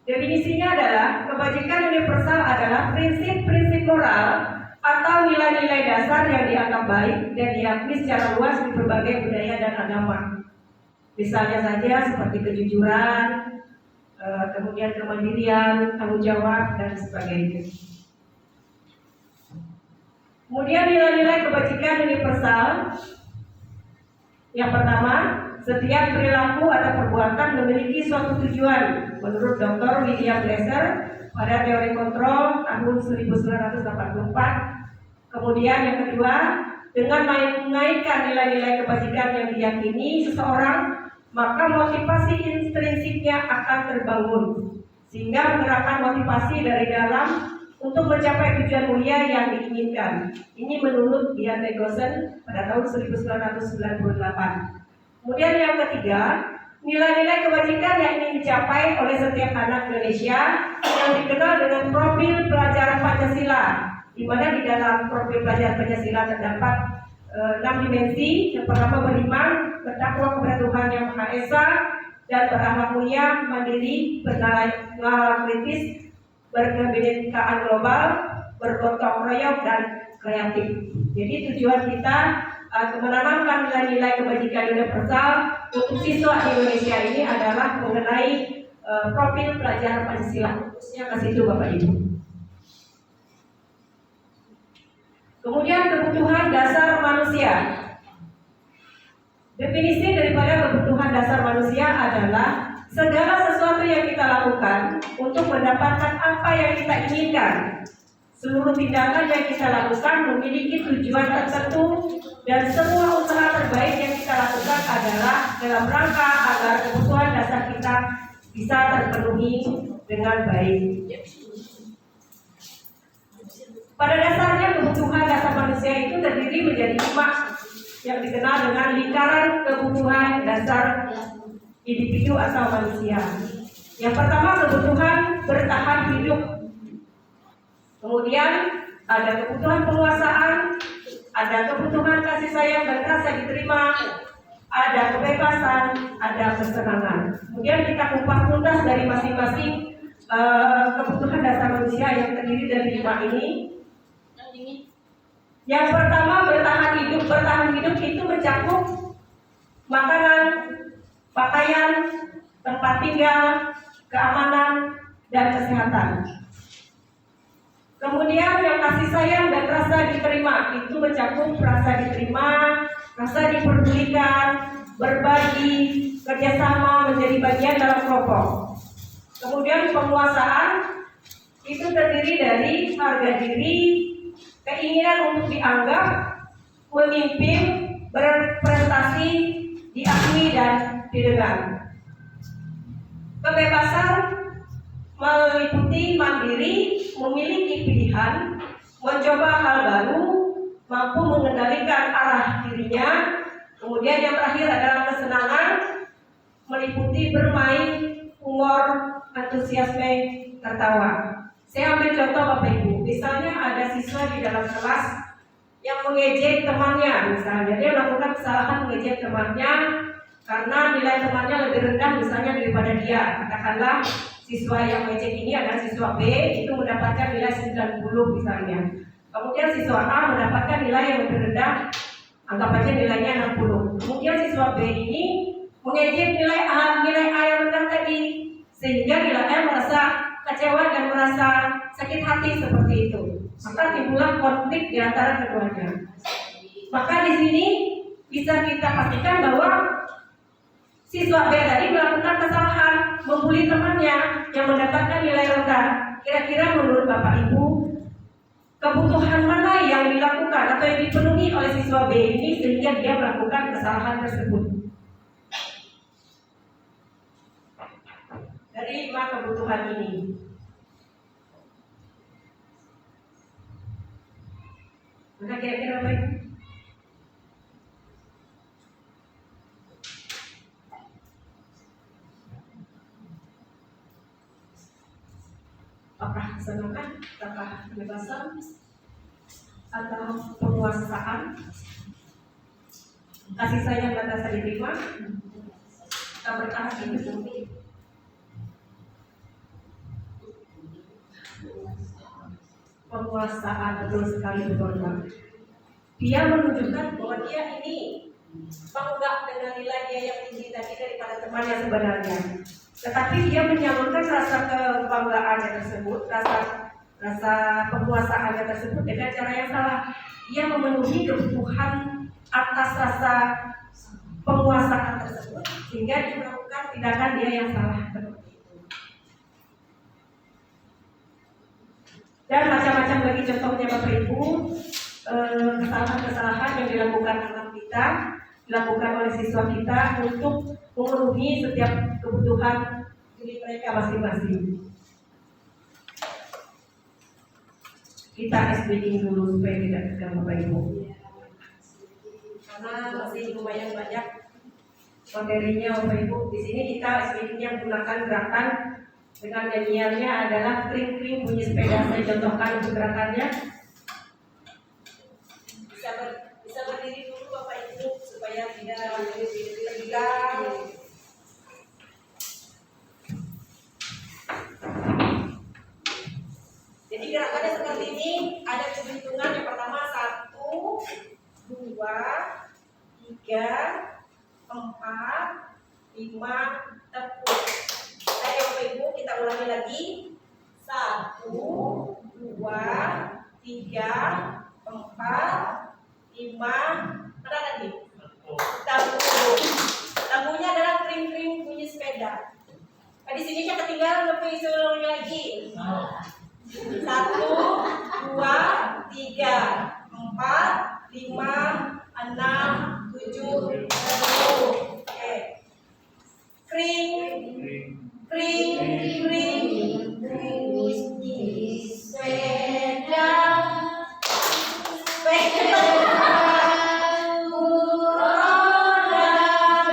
Speaker 5: Definisinya adalah kebajikan universal adalah prinsip-prinsip moral atau nilai-nilai dasar yang dianggap baik dan diakui secara luas di berbagai budaya dan agama. Misalnya saja seperti kejujuran, kemudian kemandirian, tanggung jawab, dan sebagainya. Kemudian nilai-nilai kebajikan universal. Yang pertama, setiap perilaku atau perbuatan memiliki suatu tujuan. Menurut Dr. William Glasser pada teori kontrol tahun 1984. Kemudian yang kedua, dengan mengaitkan nilai-nilai kebajikan yang diyakini seseorang, maka motivasi intrinsiknya akan terbangun, sehingga menggerakkan motivasi dari dalam untuk mencapai tujuan mulia yang diinginkan. Ini menurut Ian Negosen pada tahun 1998. Kemudian yang ketiga, nilai-nilai kebajikan yang ingin dicapai oleh setiap anak Indonesia yang dikenal dengan profil pelajaran Pancasila, di mana di dalam profil pelajaran Pancasila terdapat 6 dimensi. Yang pertama, beriman, bertakwa kepada Tuhan Yang Maha Esa, dan berakhlak mulia, mandiri, bernalar kritis, berkebinekaan global, bergotong royong, dan kreatif. Jadi tujuan kita menanamkan nilai-nilai kebajikan universal untuk siswa di Indonesia ini adalah mengenai profil pelajaran Pancasila, khususnya ke situ Bapak Ibu. Kemudian kebutuhan dasar manusia. Definisi daripada kebutuhan dasar manusia adalah segala sesuatu yang kita lakukan untuk mendapatkan apa yang kita inginkan. Seluruh tindakan yang kita lakukan memiliki tujuan tertentu dan semua usaha terbaik yang kita lakukan adalah dalam rangka agar kebutuhan dasar kita bisa terpenuhi dengan baik. Pada dasarnya kebutuhan dasar manusia itu terdiri menjadi 5 yang dikenal dengan lingkaran kebutuhan dasar individu atau manusia. Yang pertama, kebutuhan bertahan hidup. Kemudian ada kebutuhan penguasaan, ada kebutuhan kasih sayang dan rasa diterima, ada kebebasan, ada kesenangan. Kemudian kita kupas tuntas dari masing-masing kebutuhan dasar manusia yang terdiri dari 5 ini. Yang pertama, bertahan hidup. Bertahan hidup itu mencakup makanan, pakaian, tempat tinggal, keamanan, dan kesehatan. Kemudian yang kasih sayang dan rasa diterima itu mencakup rasa diterima, rasa diperdulikan, berbagi, kerjasama, menjadi bagian dalam kelompok. Kemudian penguasaan itu terdiri dari harga diri, keinginan untuk dianggap, memimpin, berprestasi, diakui dan didengar. Kebebasan meliputi mandiri, memiliki pilihan, mencoba hal baru, mampu mengendalikan arah dirinya. Kemudian yang terakhir adalah kesenangan, meliputi bermain, humor, antusiasme, tertawa. Saya ambil contoh Bapak Ibu, misalnya ada siswa di dalam kelas yang mengejek temannya, misalnya dia melakukan kesalahan mengejek temannya karena nilai temannya lebih rendah misalnya daripada dia. Katakanlah siswa yang mengejek ini adalah siswa B, itu mendapatkan nilai 90 misalnya. Kemudian siswa A mendapatkan nilai yang lebih rendah, anggap aja nilainya 60. Kemudian siswa B ini mengejek nilai A yang rendah tadi, sehingga nilai A merasa kecewa dan merasa sakit hati seperti itu. Maka timbullah konflik di antara keduanya. Maka di sini bisa kita pastikan bahwa siswa B tadi melakukan kesalahan, membuli temannya yang mendapatkan nilai rendah. Kira-kira menurut Bapak Ibu, kebutuhan mana yang dilakukan atau yang dipenuhi oleh siswa B ini sehingga dia melakukan kesalahan tersebut? Dari 5 kebutuhan ini. Maka kira-kira apa itu? Apakah kesenangan, apakah kebebasan, atau penguasaan, kasih sayang dan rasa diterima, atau bertahan hidup? Penguasaan, betul sekali Bapak. Dia menunjukkan bahwa dia ini bangga dengan nilai dia yang tinggi tadi daripada temannya sebenarnya. Tetapi dia menyalurkan rasa kebanggaannya tersebut, rasa penguasaannya tersebut dengan cara yang salah. Dia memenuhi kebutuhan atas rasa penguasaan tersebut, sehingga dia melakukan tindakan dia yang salah. Dan macam-macam lagi contohnya Bapak Ibu, kesalahan-kesalahan yang dilakukan anak kita, dilakukan oleh siswa kita untuk memenuhi setiap kebutuhan diri mereka masing-masing. Kita speaking dulu supaya tidak tegang Bapak Ibu, karena masih lumayan banyak materinya Bapak Ibu. Di sini kita speakingnya menggunakan gerakan dengan nyanyiannya adalah kring-kring bunyi sepeda. Saya contohkan untuk gerakannya. Bisa berdiri dulu Bapak Ibu supaya tidak tegang. Jadi gerakannya seperti ini. Ada hitungan yang pertama 1, 2, 3, 4, 5, tepuk. Saya Bapak Ibu kita ulangi lagi. 1, 2, 3, 4, 5. Ada lagi? Tepuk. di sininya ketinggalan lebih seluruhnya lagi. 1, 2, 3, 4, 5, 6, 7, 8, 9, 10. Oke. Kring, kring, kring, bunyi sepeda, sepeda roda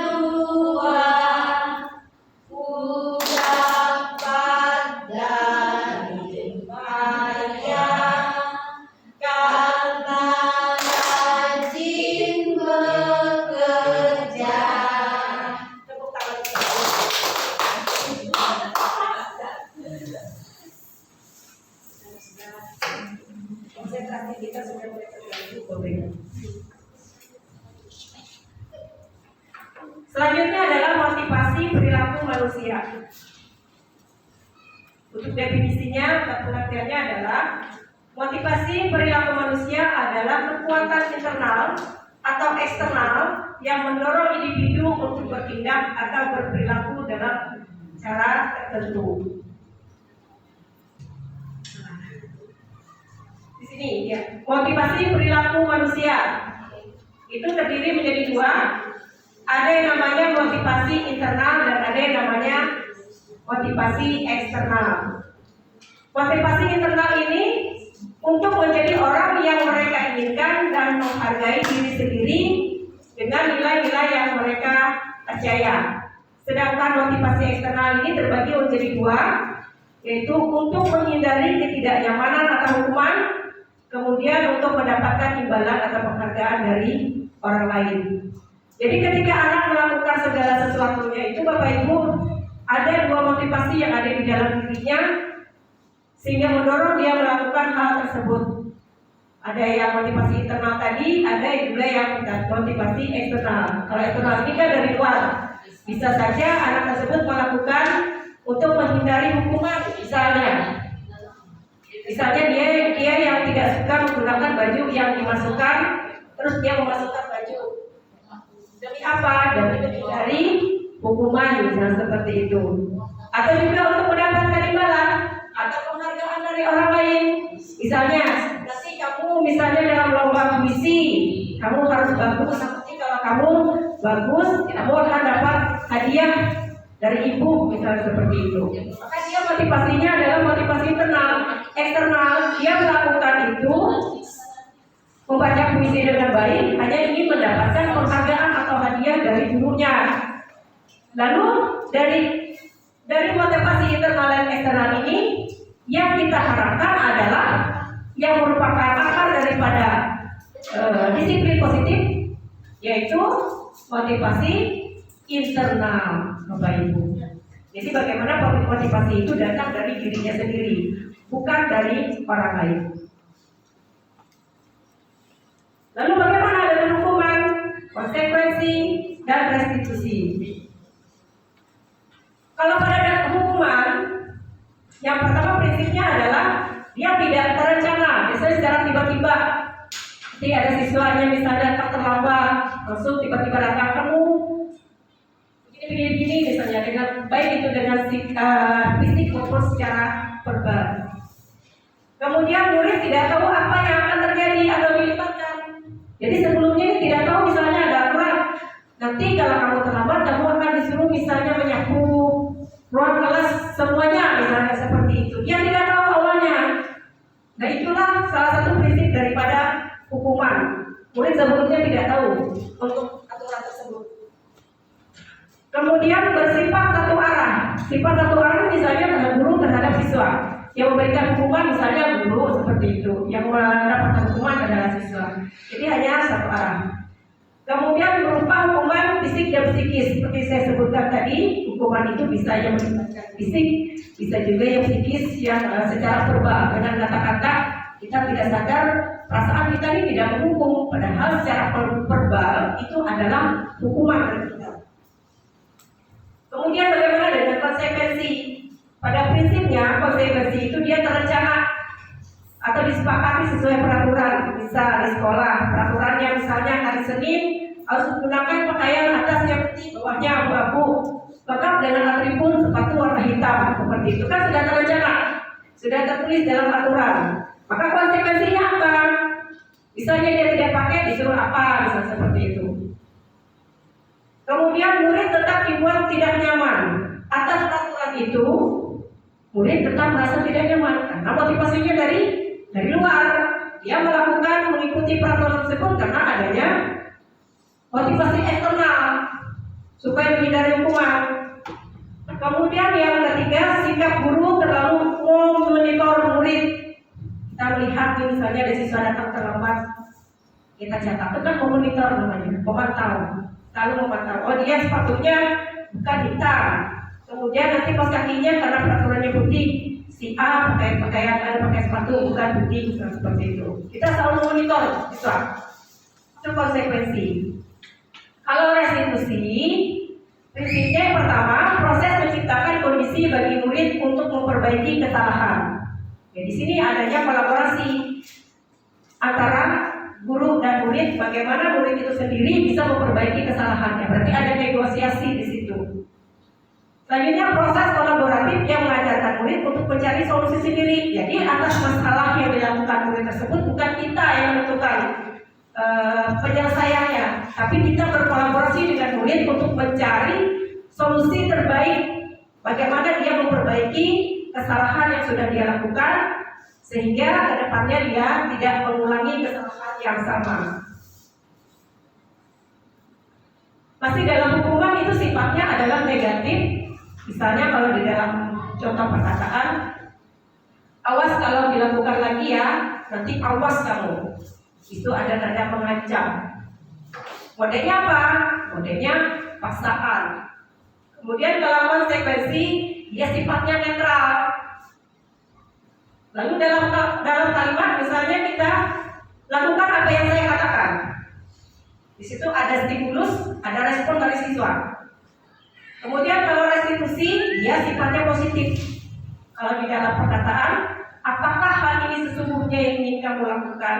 Speaker 5: 2, udah dari bayang, karena rajin bekerja. Tepuk tangan. Konsentrasi kita sudah mulai terganggu. Selanjutnya adalah motivasi perilaku manusia. Untuk definisinya atau pengertiannya adalah motivasi perilaku manusia adalah kekuatan internal atau eksternal yang mendorong individu untuk bertindak atau berperilaku dalam cara tertentu. Di sini ya, motivasi perilaku manusia itu terdiri menjadi 2. Ada yang namanya motivasi internal dan ada yang namanya motivasi eksternal. Motivasi internal ini untuk menjadi orang yang mereka inginkan dan menghargai diri sendiri dengan nilai-nilai yang mereka percaya. Sedangkan motivasi eksternal ini terbagi menjadi 2, yaitu untuk menghindari ketidaknyamanan atau hukuman, kemudian untuk mendapatkan imbalan atau penghargaan dari orang lain. Jadi ketika anak melakukan segala sesuatunya itu, Bapak Ibu, ada 2 motivasi yang ada di dalam dirinya sehingga mendorong dia melakukan hal tersebut. Ada yang motivasi internal tadi, ada juga yang motivasi eksternal. Kalau eksternal ini kan dari luar. Bisa saja anak tersebut melakukan untuk menghindari hukuman, misalnya dia yang tidak suka menggunakan baju yang dimasukkan, terus dia memasukkan baju. Demi apa? Demi menghindari hukuman, misalnya seperti itu. Atau juga untuk mendapatkan imbalan atau penghargaan dari orang lain. Misalnya, nanti kamu misalnya dalam lomba puisi, kamu harus bagus. Nanti kalau kamu bagus, kamu akan dapat hadiah dari ibu, misalnya seperti itu. Maka dia motivasinya adalah motivasi internal. Eksternal, dia melakukan itu membaca puisi dengan baik hanya ingin mendapatkan penghargaan atau hadiah dari gurunya. Lalu dari motivasi internal dan eksternal ini yang kita harapkan adalah yang merupakan akar daripada disiplin positif, yaitu motivasi internal, Bapak Ibu. Jadi bagaimana motivasi itu datang dari dirinya sendiri, bukan dari orang lain. Lalu bagaimana dengan hukuman, konsekuensi, dan restitusi? Kalau pada hukuman, yang pertama prinsipnya adalah dia tidak terencana, misalnya secara tiba-tiba. Jadi ada siswanya misalnya terlambat, langsung tiba-tiba datang, kamu begini misalnya, dengan baik itu dengan fisik maupun secara verbal. Kemudian murid tidak tahu apa yang akan terjadi atau dilibatkan. Jadi sebelumnya ini tidak tahu misalnya ada aturan. Nanti kalau kamu terlambat, kamu akan disuruh misalnya menyapu ruang kelas semuanya, misalnya seperti itu. Dia tidak tahu awalnya. Nah itulah salah satu prinsip daripada hukuman. Murid sebelumnya tidak tahu untuk aturan tersebut. Kemudian bersifat satu arah. Sifat satu arah misalnya guru terhadap siswa. Yang memberikan hukuman misalnya guru seperti itu. Yang mendapatkan hukuman adalah siswa. Jadi hanya satu arah. Kemudian berupa hukuman fisik dan psikis. Seperti saya sebutkan tadi, hukuman itu bisa yang melibatkan fisik, bisa juga yang psikis yang secara verbal. Dengan kata-kata kita tidak sadar, perasaan kita ini tidak menghukum. Padahal secara verbal itu adalah hukuman dari kita. Kemudian bagaimana dengan konsekuensi? Pada prinsipnya konsekuensi itu dia terencana atau disepakati sesuai peraturan. Misal di sekolah, peraturannya misalnya hari Senin harus menggunakan pakaian atasnya putih, bawahnya abu-abu. lengkap dengan atribut sepatu warna hitam seperti itu kan sudah terencana, sudah tertulis dalam aturan. Maka konsekuensinya apa? Misalnya dia tidak pakai disuruh apa, misalnya seperti itu. Kemudian murid tetap dibuat tidak nyaman atas aturan itu. Murid tetap merasa tidak nyaman karena motivasinya dari luar. Dia melakukan mengikuti peraturan tersebut karena adanya motivasi eksternal supaya menghindari hukuman. Kemudian yang ketiga, sikap guru terlalu memonitor murid. Kita melihat misalnya ada siswa datang terlambat, kita catat, itu kan memonitor namanya, memantau, selalu memantau. Oh dia sepatunya bukan hitam. Kemudian nanti kaos kakinya karena peraturannya putih, si A pakai sepatu bukan putih, misalnya seperti itu. Kita selalu monitor siswa. Itu konsekuensi. Kalau restitusi, prinsipnya yang pertama, proses menciptakan kondisi bagi murid untuk memperbaiki kesalahan. Ya, di sini adanya kolaborasi antara guru dan murid, bagaimana murid itu sendiri bisa memperbaiki kesalahannya. Berarti ada negosiasi di situ. Selanjutnya proses kolaboratif yang mengajarkan murid untuk mencari solusi sendiri. Jadi atas masalah yang dilakukan murid tersebut bukan kita yang menentukan penyelesaiannya, tapi kita berkolaborasi dengan murid untuk mencari solusi terbaik. Bagaimana dia memperbaiki kesalahan yang sudah dia lakukan sehingga kedepannya dia tidak mengulangi kesalahan yang sama. Masih dalam hukuman itu sifatnya adalah negatif. Misalnya kalau di dalam contoh perkataan, awas kalau dilakukan lagi ya, nanti awas kamu. Itu ada tanda mengancam. Modenya apa? Modenya paksaan. Kemudian kalau konsekuensi, dia sifatnya netral. Lalu dalam kalimat misalnya kita lakukan apa yang saya katakan. Di situ ada stimulus, ada respon dari siswa. Kemudian kalau restitusi, dia sifatnya positif. Kalau di dalam perkataan, apakah hal ini sesungguhnya yang ingin kamu lakukan?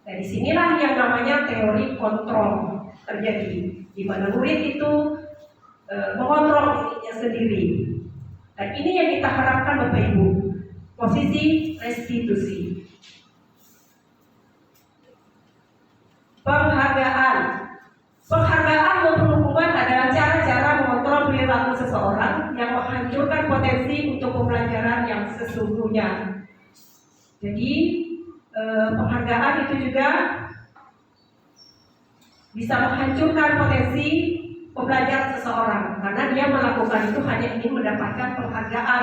Speaker 5: Dari sinilah yang namanya teori kontrol terjadi, di mana murid itu mengontrol dirinya sendiri. Dan ini yang kita harapkan Bapak Ibu, posisi restitusi. Penghargaan maupun hukuman adalah cara-cara mengontrol perilaku seseorang yang menghancurkan potensi untuk pembelajaran yang sesungguhnya. Jadi penghargaan itu juga bisa menghancurkan potensi pembelajaran seseorang karena dia melakukan itu hanya ingin mendapatkan penghargaan.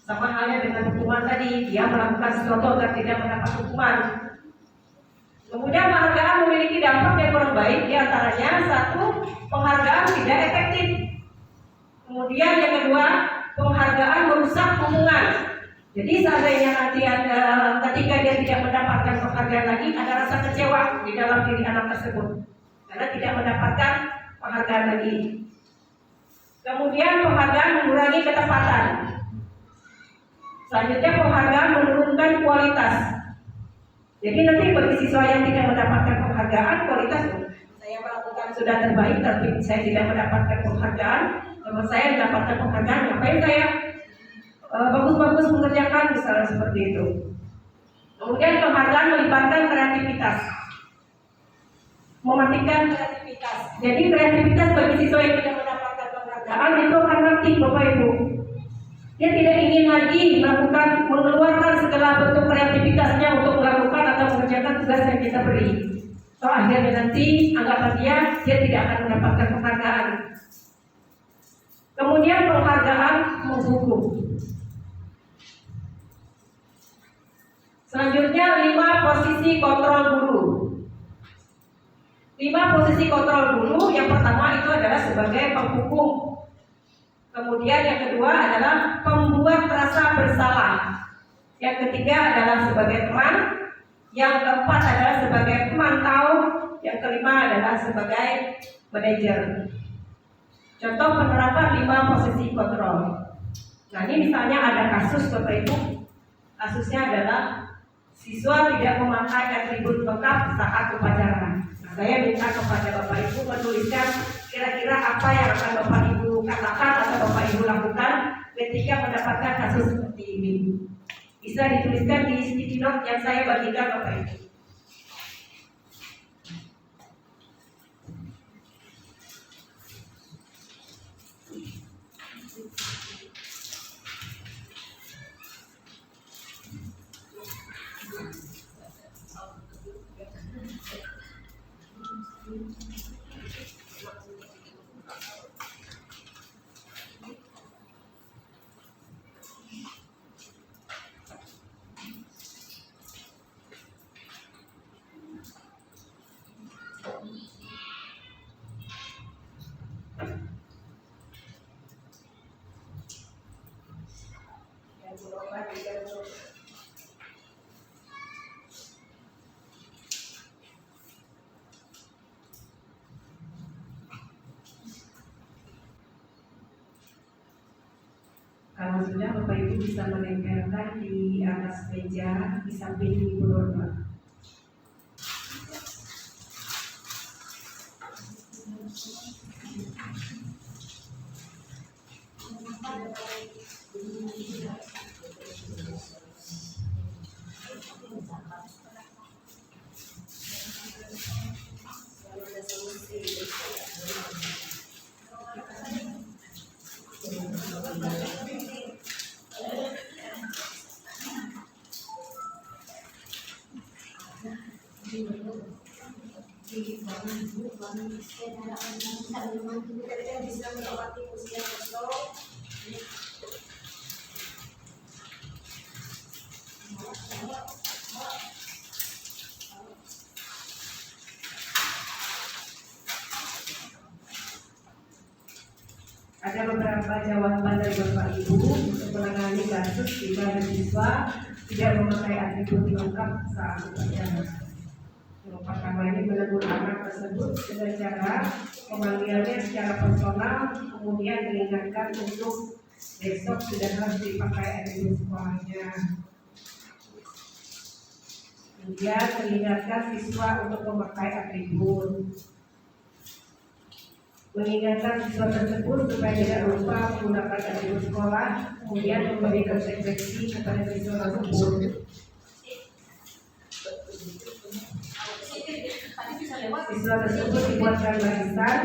Speaker 5: Sama halnya dengan hukuman tadi, dia melakukan sesuatu agar tidak mendapat hukuman. Kemudian penghargaan memiliki dampak yang kurang baik, diantaranya satu, penghargaan tidak efektif. Kemudian yang kedua, penghargaan merusak hubungan. Jadi seandainya nanti ketika dia tidak mendapatkan penghargaan lagi, ada rasa kecewa di dalam diri anak tersebut karena tidak mendapatkan penghargaan lagi. Kemudian penghargaan mengurangi ketepatan. Selanjutnya penghargaan menurunkan kualitas. Jadi nanti bagi siswa yang tidak mendapatkan penghargaan, kualitas saya melakukan sudah terbaik, tapi saya tidak mendapatkan penghargaan. Teman saya mendapatkan penghargaan, ngapain saya bagus-bagus mengerjakan, misalnya seperti itu. Kemudian penghargaan melibatkan kreativitas, mematikan kreativitas. Jadi kreativitas bagi siswa yang tidak mendapatkan penghargaan itu akan mati, Bapak Ibu. Dia tidak ingin lagi mengeluarkan segala bentuk kreativitasnya untuk melakukan atau mengerjakan tugas yang kita beri. So akhirnya nanti anggapan dia tidak akan mendapatkan penghargaan. Kemudian penghargaan menghukum. Selanjutnya 5 posisi kontrol guru. 5 posisi kontrol guru, yang pertama itu adalah sebagai penghukum. Kemudian yang kedua adalah pembuat rasa bersalah. Yang ketiga adalah sebagai teman. Yang keempat adalah sebagai pemantau. Yang kelima adalah sebagai manajer. Contoh penerapan 5 posisi kontrol. Nah ini misalnya ada kasus Bapak Ibu. Kasusnya adalah siswa tidak memakai atribut lengkap saat upacara. Nah, saya minta kepada Bapak Ibu menuliskan kira-kira apa yang akan Bapak Ibu katakan atau Bapak Ibu lakukan ketika mendapatkan kasus seperti ini? Bisa dituliskan di sticky note yang saya bagikan Bapak Ibu. Kalau sudah, Bapak Ibu bisa menempelkan di atas meja di samping Ibu Norma.
Speaker 4: Bisa melewati usia kosong.
Speaker 5: Ada beberapa jawaban dari Bapak Ibu untuk menangani kasus jika siswa tidak memakai atribut lengkap saat upacara. Yang pertama ini menegur anak tersebut dengan cara memanggilnya secara personal, kemudian diingatkan untuk besok sudah harus dipakai atribut sekolahnya. Kemudian mengingatkan siswa untuk memakai atribut. Mengingatkan siswa tersebut supaya tidak lupa menggunakan atribut sekolah, kemudian memberi konsekuensi kepada siswa tersebut. Siswa tersebut dibuatkan barisan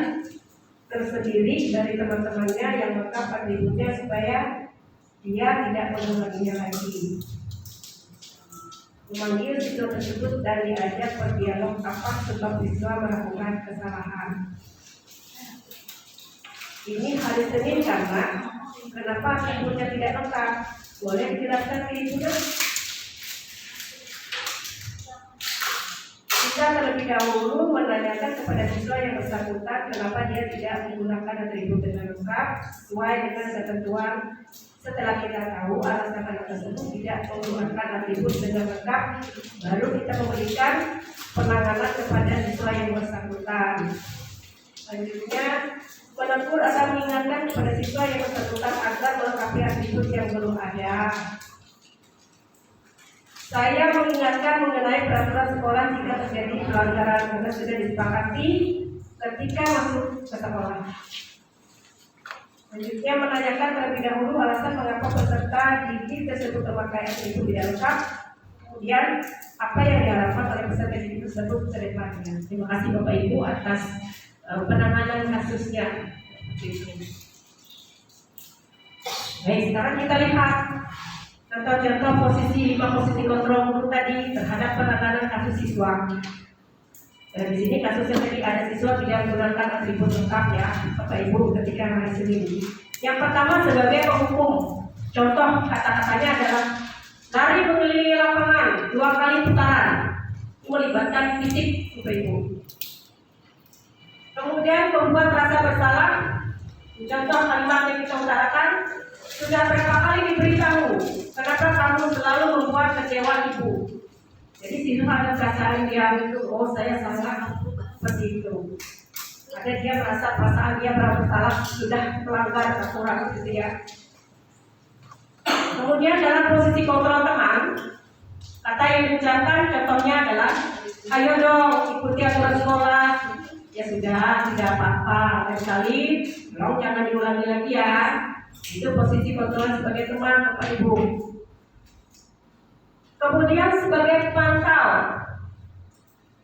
Speaker 5: tersendiri dari teman-temannya yang lengkap atributnya supaya dia tidak mengulanginya lagi. Memanggil siswa tersebut dan diajak berdialog apa sebab siswa melakukan kesalahan. Ini hari Senin karena kenapa atributnya tidak lengkap? Boleh dijelaskan ke Ibu? Kita terlebih dahulu menanyakan kepada siswa yang bersangkutan kenapa dia tidak menggunakan atribut dengan lengkap sesuai dengan ketentuan. Setelah kita tahu alasan anak tersebut tidak menggunakan atribut dengan lengkap, baru kita memberikan penanganan kepada siswa yang bersangkutan. Selanjutnya, penegur akan mengingatkan kepada siswa yang bersangkutan agar melengkapi atribut yang belum ada. Saya mengingatkan mengenai peraturan sekolah jika terjadi pelanggaran karena sudah disepakati ketika masuk ke sekolah. Selanjutnya menanyakan terlebih dahulu alasan mengapa peserta didik tersebut memakai atribut tidak lengkap. Kemudian apa yang diharapkan oleh peserta didik tersebut ke depannya. Terima kasih Bapak Ibu atas penanganan kasusnya. Baik, sekarang kita lihat contoh-contoh posisi 5 posisi kontrol guru tadi terhadap penanganan kasus siswa. Dan di sini kasusnya tadi ada siswa tidak menggunakan atribut lengkap ya, Bapak Ibu ketika hari Senin. Yang pertama sebagai penghukum, contoh kata-katanya adalah lari mengelilingi lapangan 2 kali putaran, melibatkan fisik, Bapak Ibu. Kemudian membuat rasa bersalah, contoh kalimat yang kita utarakan, sudah berapa kali diberitahu, kenapa kamu selalu membuat kecewa ibu? Jadi siswa ada perasaan dia itu, oh saya salah seperti itu. Ada dia merasa perasaan dia bersalah sudah melanggar aturan gitu ya. Kemudian dalam posisi kontrol teman, kata yang diucapkan contohnya adalah, ayo dong ikuti aturan sekolah, Ya sudah, tidak apa-apa. Lain kali, tolong jangan diulangi lagi ya. Itu posisi kontrol sebagai teman Bapak Ibu. Kemudian sebagai pemantau,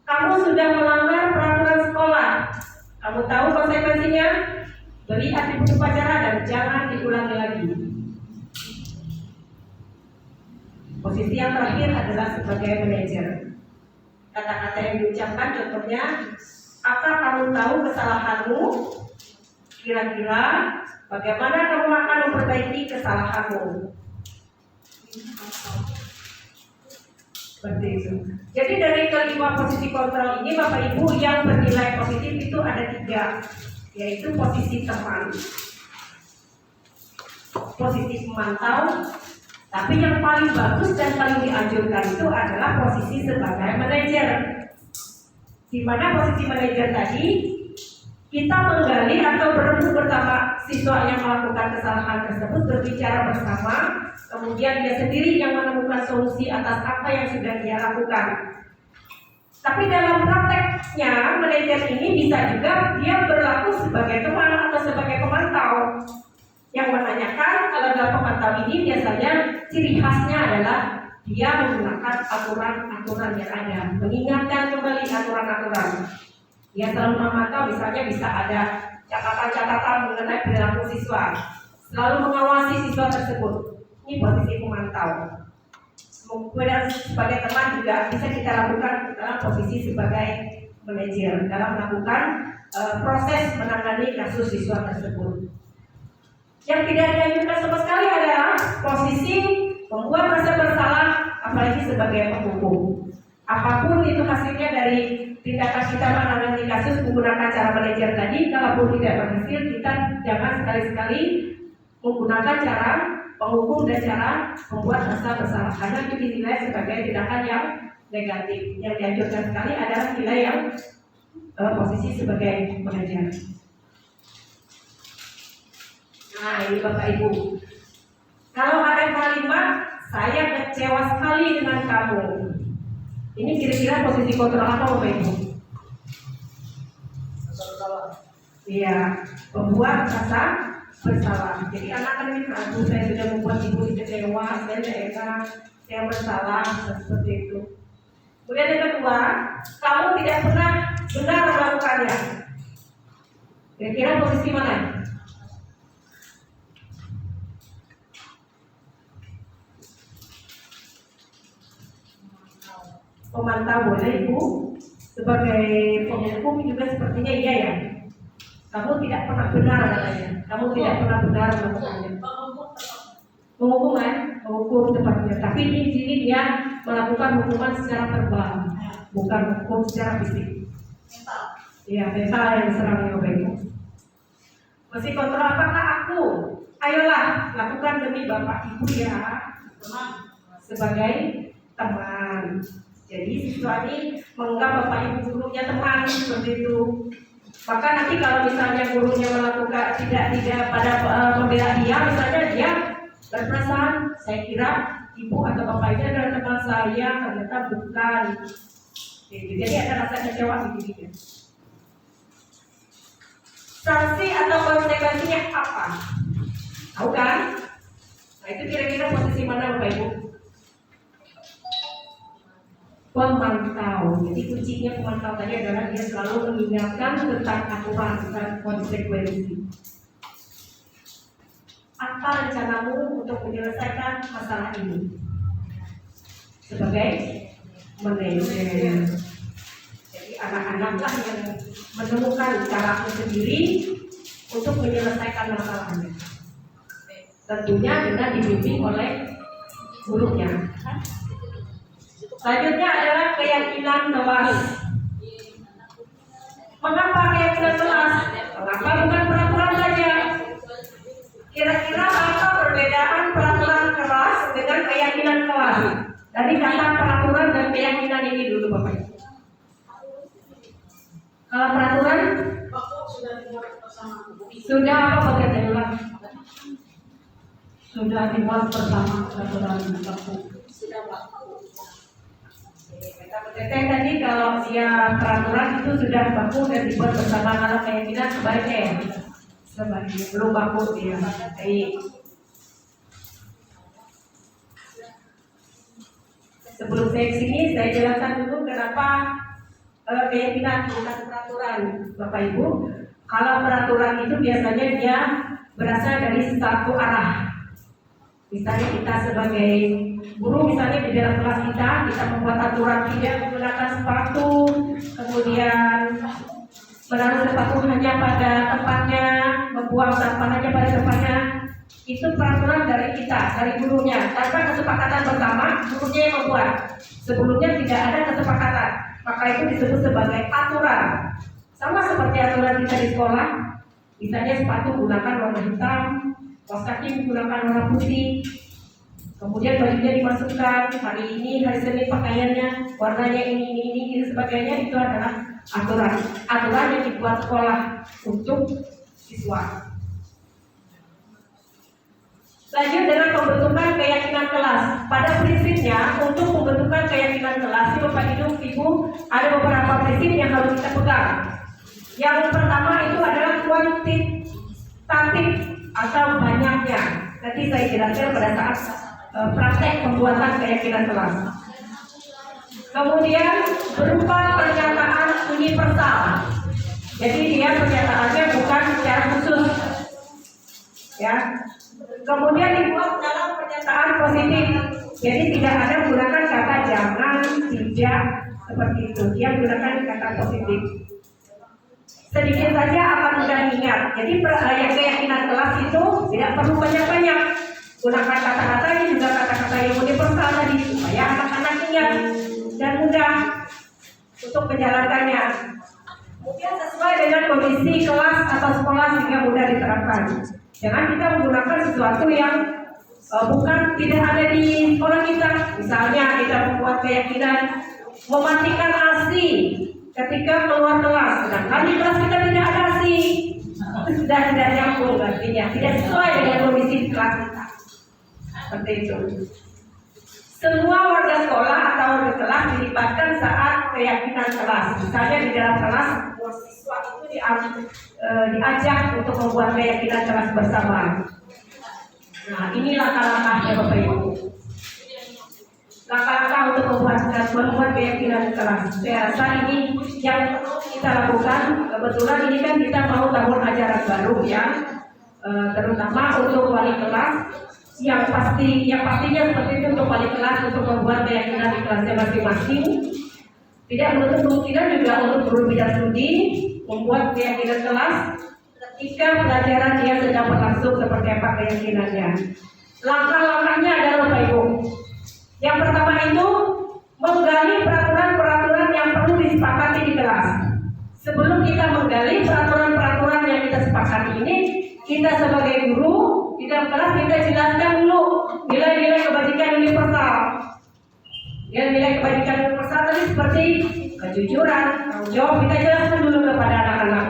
Speaker 5: kamu sudah melanggar peraturan sekolah. Kamu tahu konsekuensinya? Beri atribut upacara dan jangan diulangi lagi. Posisi yang terakhir adalah sebagai manajer. Kata-kata yang diucapkan contohnya, apakah kamu tahu kesalahanmu? Kira-kira bagaimana kamu akan memperbaiki kesalahanmu? Seperti itu. Jadi dari kelima posisi kontrol ini Bapak Ibu yang bernilai positif itu ada 3, yaitu posisi teman, posisi pemantau, tapi yang paling bagus dan paling dianjurkan itu adalah posisi sebagai manajer. Di mana posisi manajer tadi kita menggali atau berembuk bersama siswa yang melakukan kesalahan tersebut, berbicara bersama, kemudian dia sendiri yang menemukan solusi atas apa yang sudah dia lakukan. Tapi dalam prakteknya manajer ini bisa juga dia berlaku sebagai teman atau sebagai pemantau yang menanyakan. Kalau dalam pemantau ini biasanya ciri khasnya adalah dia menggunakan aturan-aturan yang ada, mengingatkan kembali aturan-aturan. Dia selalu memantau, misalnya bisa ada catatan-catatan mengenai perilaku siswa, selalu mengawasi siswa tersebut. Ini posisi pemantau. Kemudian sebagai teman juga bisa kita lakukan dalam posisi sebagai manajer dalam melakukan proses menangani kasus siswa tersebut. Yang tidak dianjurkan sama sekali adalah posisi membuat rasa bersalah, apalagi sebagai penghukum. Apapun itu hasilnya dari tindakan kita menangani kasus menggunakan cara manajer tadi, kalaupun tidak berhasil, kita jangan sekali-sekali menggunakan cara penghukum dan cara membuat rasa bersalah, karena itu dinilai sebagai tindakan yang negatif. Yang dianjurkan sekali adalah nilai yang posisi sebagai manajer. Nah, ini Bapak Ibu, kalau ada kalimat saya kecewa sekali dengan kamu, ini kira-kira posisi kontrol apa Bapak Ibu? Iya, membuat rasa bersalah. Jadi anak kan ini aku saya sudah membuat ibu kecewa, saya tidak enak, saya bersalah, seperti itu. Kemudian yang kedua, kamu tidak pernah benar melakukannya. Kira-kira posisi mana? Pemantau boleh Ibu. Sebagai penghukum juga sepertinya iya ya. Kamu tidak pernah benar katanya. Kamu tidak pernah benar melakukannya. Menghukum kan? Menghukum tepatnya. Tapi di sini dia melakukan hukuman secara verbal, bukan hukum secara fisik. Iya, mental yang diserang yang baik. Masih kontrol apakah aku? Ayolah lakukan demi Bapak Ibu ya, sebagai teman. Jadi siswa ini menganggap Bapak Ibu gurunya teman seperti itu. Maka nanti kalau misalnya gurunya melakukan tidak pada membela dia, misalnya dia berperasaan, saya kira ibu atau bapak ini adalah teman saya, ternyata bukan. Jadi ada rasa kecewa di dirinya. Sanksi atau konsekuensinya apa? Tahu kan? Nah itu kira-kira posisi mana Bapak Ibu? Pemantau. Jadi kuncinya pemantau tadi adalah dia selalu mengingatkan tentang aturan dan konsekuensi. Apa rencanamu untuk menyelesaikan masalah ini? Sebagai manajer. Jadi anak-anaklah yang menemukan caranya sendiri untuk menyelesaikan masalahnya. Tentunya dengan dibimbing oleh gurunya. Selanjutnya adalah keyakinan kelas. Mengapa keyakinan kelas? Mengapa bukan peraturan saja? Kira-kira apa perbedaan peraturan kelas dengan keyakinan kelas? Dari kata peraturan dan keyakinan ini dulu Bapak. Kalau peraturan sudah apa bagaimana? Sudah dibuat bersama peraturan baku. Teteh tadi kalau dia peraturan itu sudah baku dan dibuat bersama, kalau keyakinan sebaiknya ya, sebaiknya belum baku dia. Baik. Sebelum saya kesini, saya jelaskan dulu kenapa keyakinan bukan peraturan, Bapak Ibu. Kalau peraturan itu biasanya dia berasal dari satu arah. Misalnya kita sebagai guru, misalnya di dalam kelas kita membuat aturan tidak menggunakan sepatu, kemudian menaruh sepatu hanya pada tempatnya, membuang sampah hanya pada tempatnya. Itu peraturan dari kita, dari gurunya, tanpa kesepakatan bersama, gurunya yang membuat. Sebelumnya tidak ada kesepakatan, maka itu disebut sebagai aturan. Sama seperti aturan kita di sekolah, misalnya sepatu gunakan warna hitam, kaos kaki menggunakan warna putih, kemudian bajunya dimasukkan, hari ini hari Senin pakaiannya warnanya ini sebagainya. Itu adalah aturan yang dibuat sekolah untuk siswa. Lanjut dengan pembentukan keyakinan kelas. Pada prinsipnya untuk pembentukan keyakinan kelas, Bapak Ibu, ada beberapa prinsip yang harus kita pegang. Yang pertama itu adalah kuantitatif atau banyaknya. Nanti saya jelaskan pada saat praktek pembuatan keyakinan kelas. Kemudian berupa pernyataan universal. Jadi dia pernyataannya bukan secara khusus, ya. Kemudian dibuat dalam pernyataan positif. Jadi tidak ada menggunakan kata jangan, tidak, seperti itu. Dia menggunakan kata positif. Sedikit saja akan mudah diingat. Jadi keyakinan kelas itu tidak perlu banyak-banyak. Gunakan kata-kata ini juga kata-kata yang universal tadi supaya anak-anak ingat dan mudah untuk menjalankannya. Kemudian sesuai dengan kondisi kelas atau sekolah sehingga mudah diterapkan. Jangan kita menggunakan sesuatu yang bukan tidak ada di sekolah kita. Misalnya kita membuat keyakinan mematikan AC ketika keluar kelas, sedangkan di kelas kita tidak ada AC. Itu sudah tidak nyambung artinya, tidak sesuai dengan kondisi di kelas kita. Seperti itu. Semua warga sekolah atau warga kelas dilibatkan saat keyakinan kelas. Misalnya di dalam kelas, siswa itu diajak untuk membuat keyakinan kelas bersama. Nah, ini langkah-langkahnya Bapak Ibu. Langkah-langkah untuk membuat keyakinan kelas. Saya rasa ini yang kita lakukan. Kebetulan ini kan kita mau tahun ajaran baru ya, terutama untuk wali kelas. Yang pastinya seperti itu untuk wali kelas untuk membuat keyakinan di kelasnya masing-masing. Tidak menutup kemungkinan juga untuk guru bidang studi membuat keyakinan kelas ketika pelajaran dia sedang berlangsung seperti apa keyakinannya. Langkah-langkahnya adalah Bapak Ibu. Yang pertama itu menggali peraturan-peraturan yang perlu disepakati di kelas. Sebelum kita menggali peraturan-peraturan yang kita sepakati ini, kita sebagai guru di dalam kelas kita jelaskan dulu nilai-nilai kebajikan universal. Nilai-nilai kebajikan universal tadi seperti kejujuran, tanggung jawab, kita jelaskan dulu kepada anak-anak.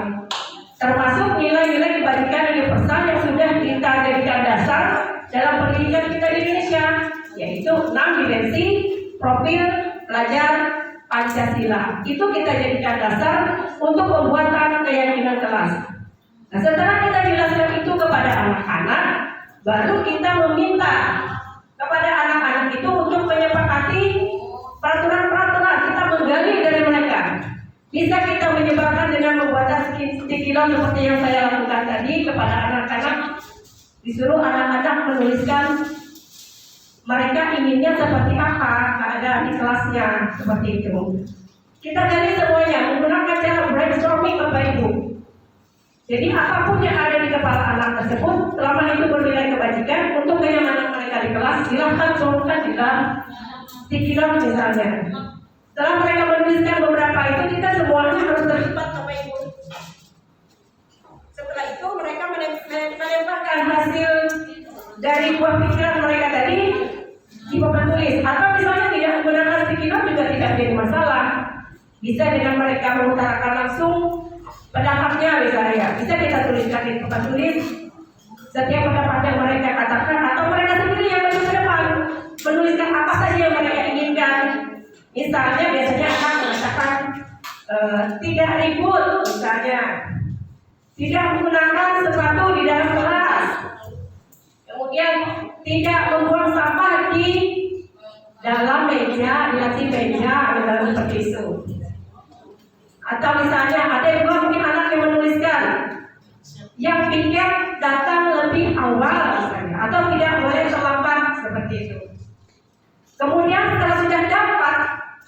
Speaker 5: Termasuk nilai-nilai kebajikan universal yang sudah kita jadikan dasar dalam pendidikan kita di Indonesia, yaitu 6 dimensi profil pelajar Pancasila. Itu kita jadikan dasar untuk pembuatan keyakinan kelas. Nah, setelah kita jelaskan itu kepada anak-anak, baru kita meminta kepada anak-anak itu untuk menyepakati peraturan-peraturan. Kita menggali dari mereka. Bisa kita menyebarkan dengan membuat stikilan seperti yang saya lakukan tadi kepada anak-anak. Disuruh anak-anak menuliskan mereka inginnya seperti apa keadaan di kelasnya, seperti itu. Kita gali semuanya menggunakan cara brainstorming Bapak Ibu. Jadi apapun yang ada di kepala anak tersebut, selama itu bernilai kebajikan untuk kenyamanan mereka di kelas, silahkan turunkan di dalam stikilan misalnya. Setelah mereka menuliskan beberapa itu, kita semuanya harus terlibat Bapak Ibu. Setelah itu mereka melemparkan hasil dari buah pikiran mereka tadi di papan tulis. Atau misalnya tidak menggunakan stikilan juga tidak jadi masalah. Bisa dengan mereka mengutarakan langsung pendapatnya misalnya, bisa kita tuliskan di papan tulis setiap pendapat yang mereka katakan, atau mereka sendiri yang menulis ke depan menuliskan apa saja yang mereka inginkan. Misalnya biasanya akan mengatakan tidak ribut, misalnya tidak menggunakan sepatu di dalam kelas, kemudian tidak membuang sampah di dalam meja, di atas meja, dalam seperti itu. Atau misalnya ada juga mungkin anak yang menuliskan yang piket datang lebih awal misalnya, atau tidak boleh terlambat seperti itu. Kemudian setelah sudah dapat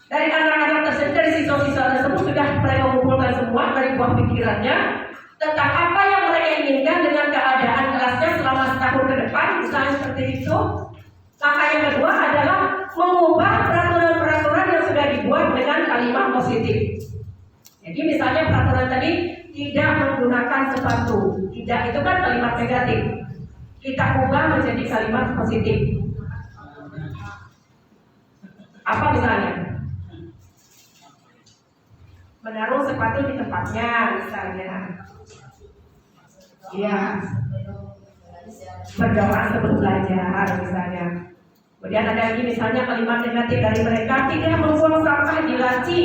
Speaker 5: dari anak-anak tersebut, dari siswa-siswa tersebut sudah mulai mengumpulkan semua dari buah pikirannya tentang apa yang mereka inginkan dengan keadaan kelasnya selama setahun ke depan, misalnya seperti itu. Langkah yang kedua adalah mengubah peraturan-peraturan yang sudah dibuat dengan kalimat positif. Jadi misalnya peraturan tadi tidak menggunakan sepatu, tidak, itu kan kalimat negatif. Kita ubah menjadi kalimat positif. Apa misalnya? Menaruh sepatu di tempatnya, misalnya. Ya. Berdoa sebelum belajar, misalnya. Kemudian ada lagi misalnya kalimat negatif dari mereka, tidak membuang sampah di laci.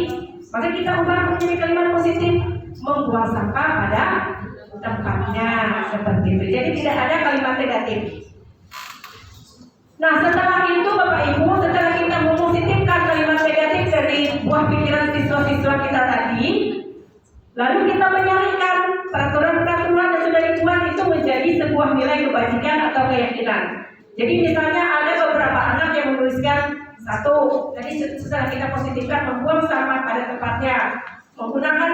Speaker 5: Maka kita ubah menjadi kalimat positif, membuang sampah pada tempatnya, seperti itu. Jadi tidak ada kalimat negatif. Nah, setelah itu Bapak Ibu, setelah kita mempositifkan kalimat negatif dari buah pikiran siswa-siswa kita tadi, lalu kita menyalurkan peraturan-peraturan yang sudah dibuat itu menjadi sebuah nilai kebajikan atau keyakinan. Jadi misalnya ada beberapa anak yang menuliskan satu, tadi setelah kita positifkan membuang sampah pada tempatnya, menggunakan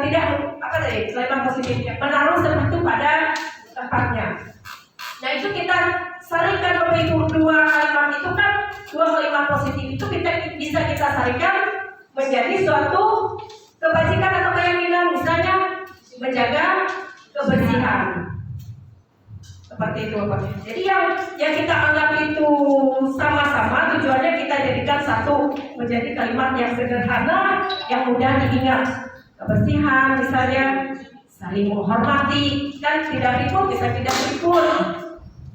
Speaker 5: tidak apa tadi kalimat positifnya, menaruh sepatu pada tempatnya. Nah itu kita sarikan Bapak Ibu, dua kalimat itu kan, dua kalimat positif itu kita bisa kita sarikan menjadi suatu kebajikan atau keyakinan, misalnya menjaga kebersihan. Seperti itu Bapak. Jadi yang kita anggap itu sama-sama, tujuannya kita jadikan satu, menjadi kalimat yang sederhana, yang mudah diingat. Kebersihan misalnya, saling menghormati, kan tidak ribut, bisa tidak ribut,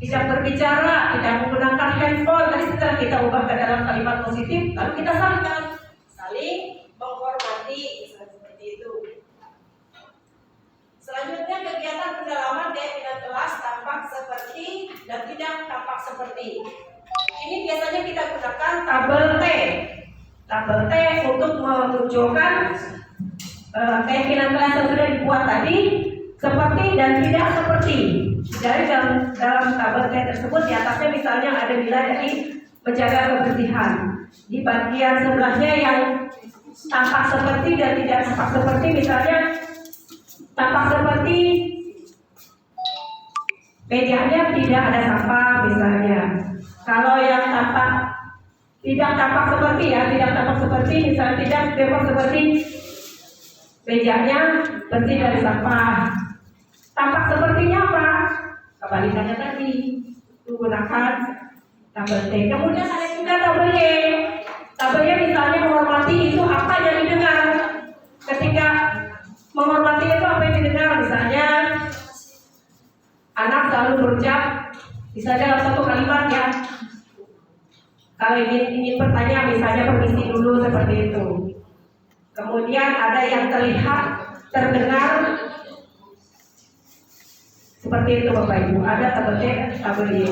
Speaker 5: tidak berbicara, tidak menggunakan handphone. Tadi setelah kita ubah ke dalam kalimat positif, lalu kita sarikan saling menghormati, seperti itu. Selanjutnya kegiatan pendalaman keyakinan kelas tampak seperti dan tidak tampak seperti. Ini biasanya kita gunakan tabel T. Tabel T untuk menunjukkan keyakinan kelas yang sudah dibuat tadi, seperti dan tidak seperti. Dari dalam tabel T tersebut di atasnya misalnya ada nilai dari menjaga kebersihan. Di bagian sebelahnya yang tampak seperti dan tidak tampak seperti, misalnya tampak seperti mejanya tidak ada sampah misalnya. Kalau yang tidak tampak seperti tidak tampak seperti, misalnya tidak tampak seperti mejanya bersih dari sampah. Tampak sepertinya apa? Kebalikannya tadi, menggunakan tabel T. Kemudian ada juga tabel Y. Tabel Y misalnya menghormati itu apa yang didengar. Ketika menghormati itu apa yang didengar, misalnya anak selalu berucap, misalnya dalam satu kalimat ya. Kalau ingin bertanya, misalnya permisi dulu, seperti itu. Kemudian ada yang terlihat, terdengar, seperti itu Bapak Ibu. Ada tabel C, tabel Y.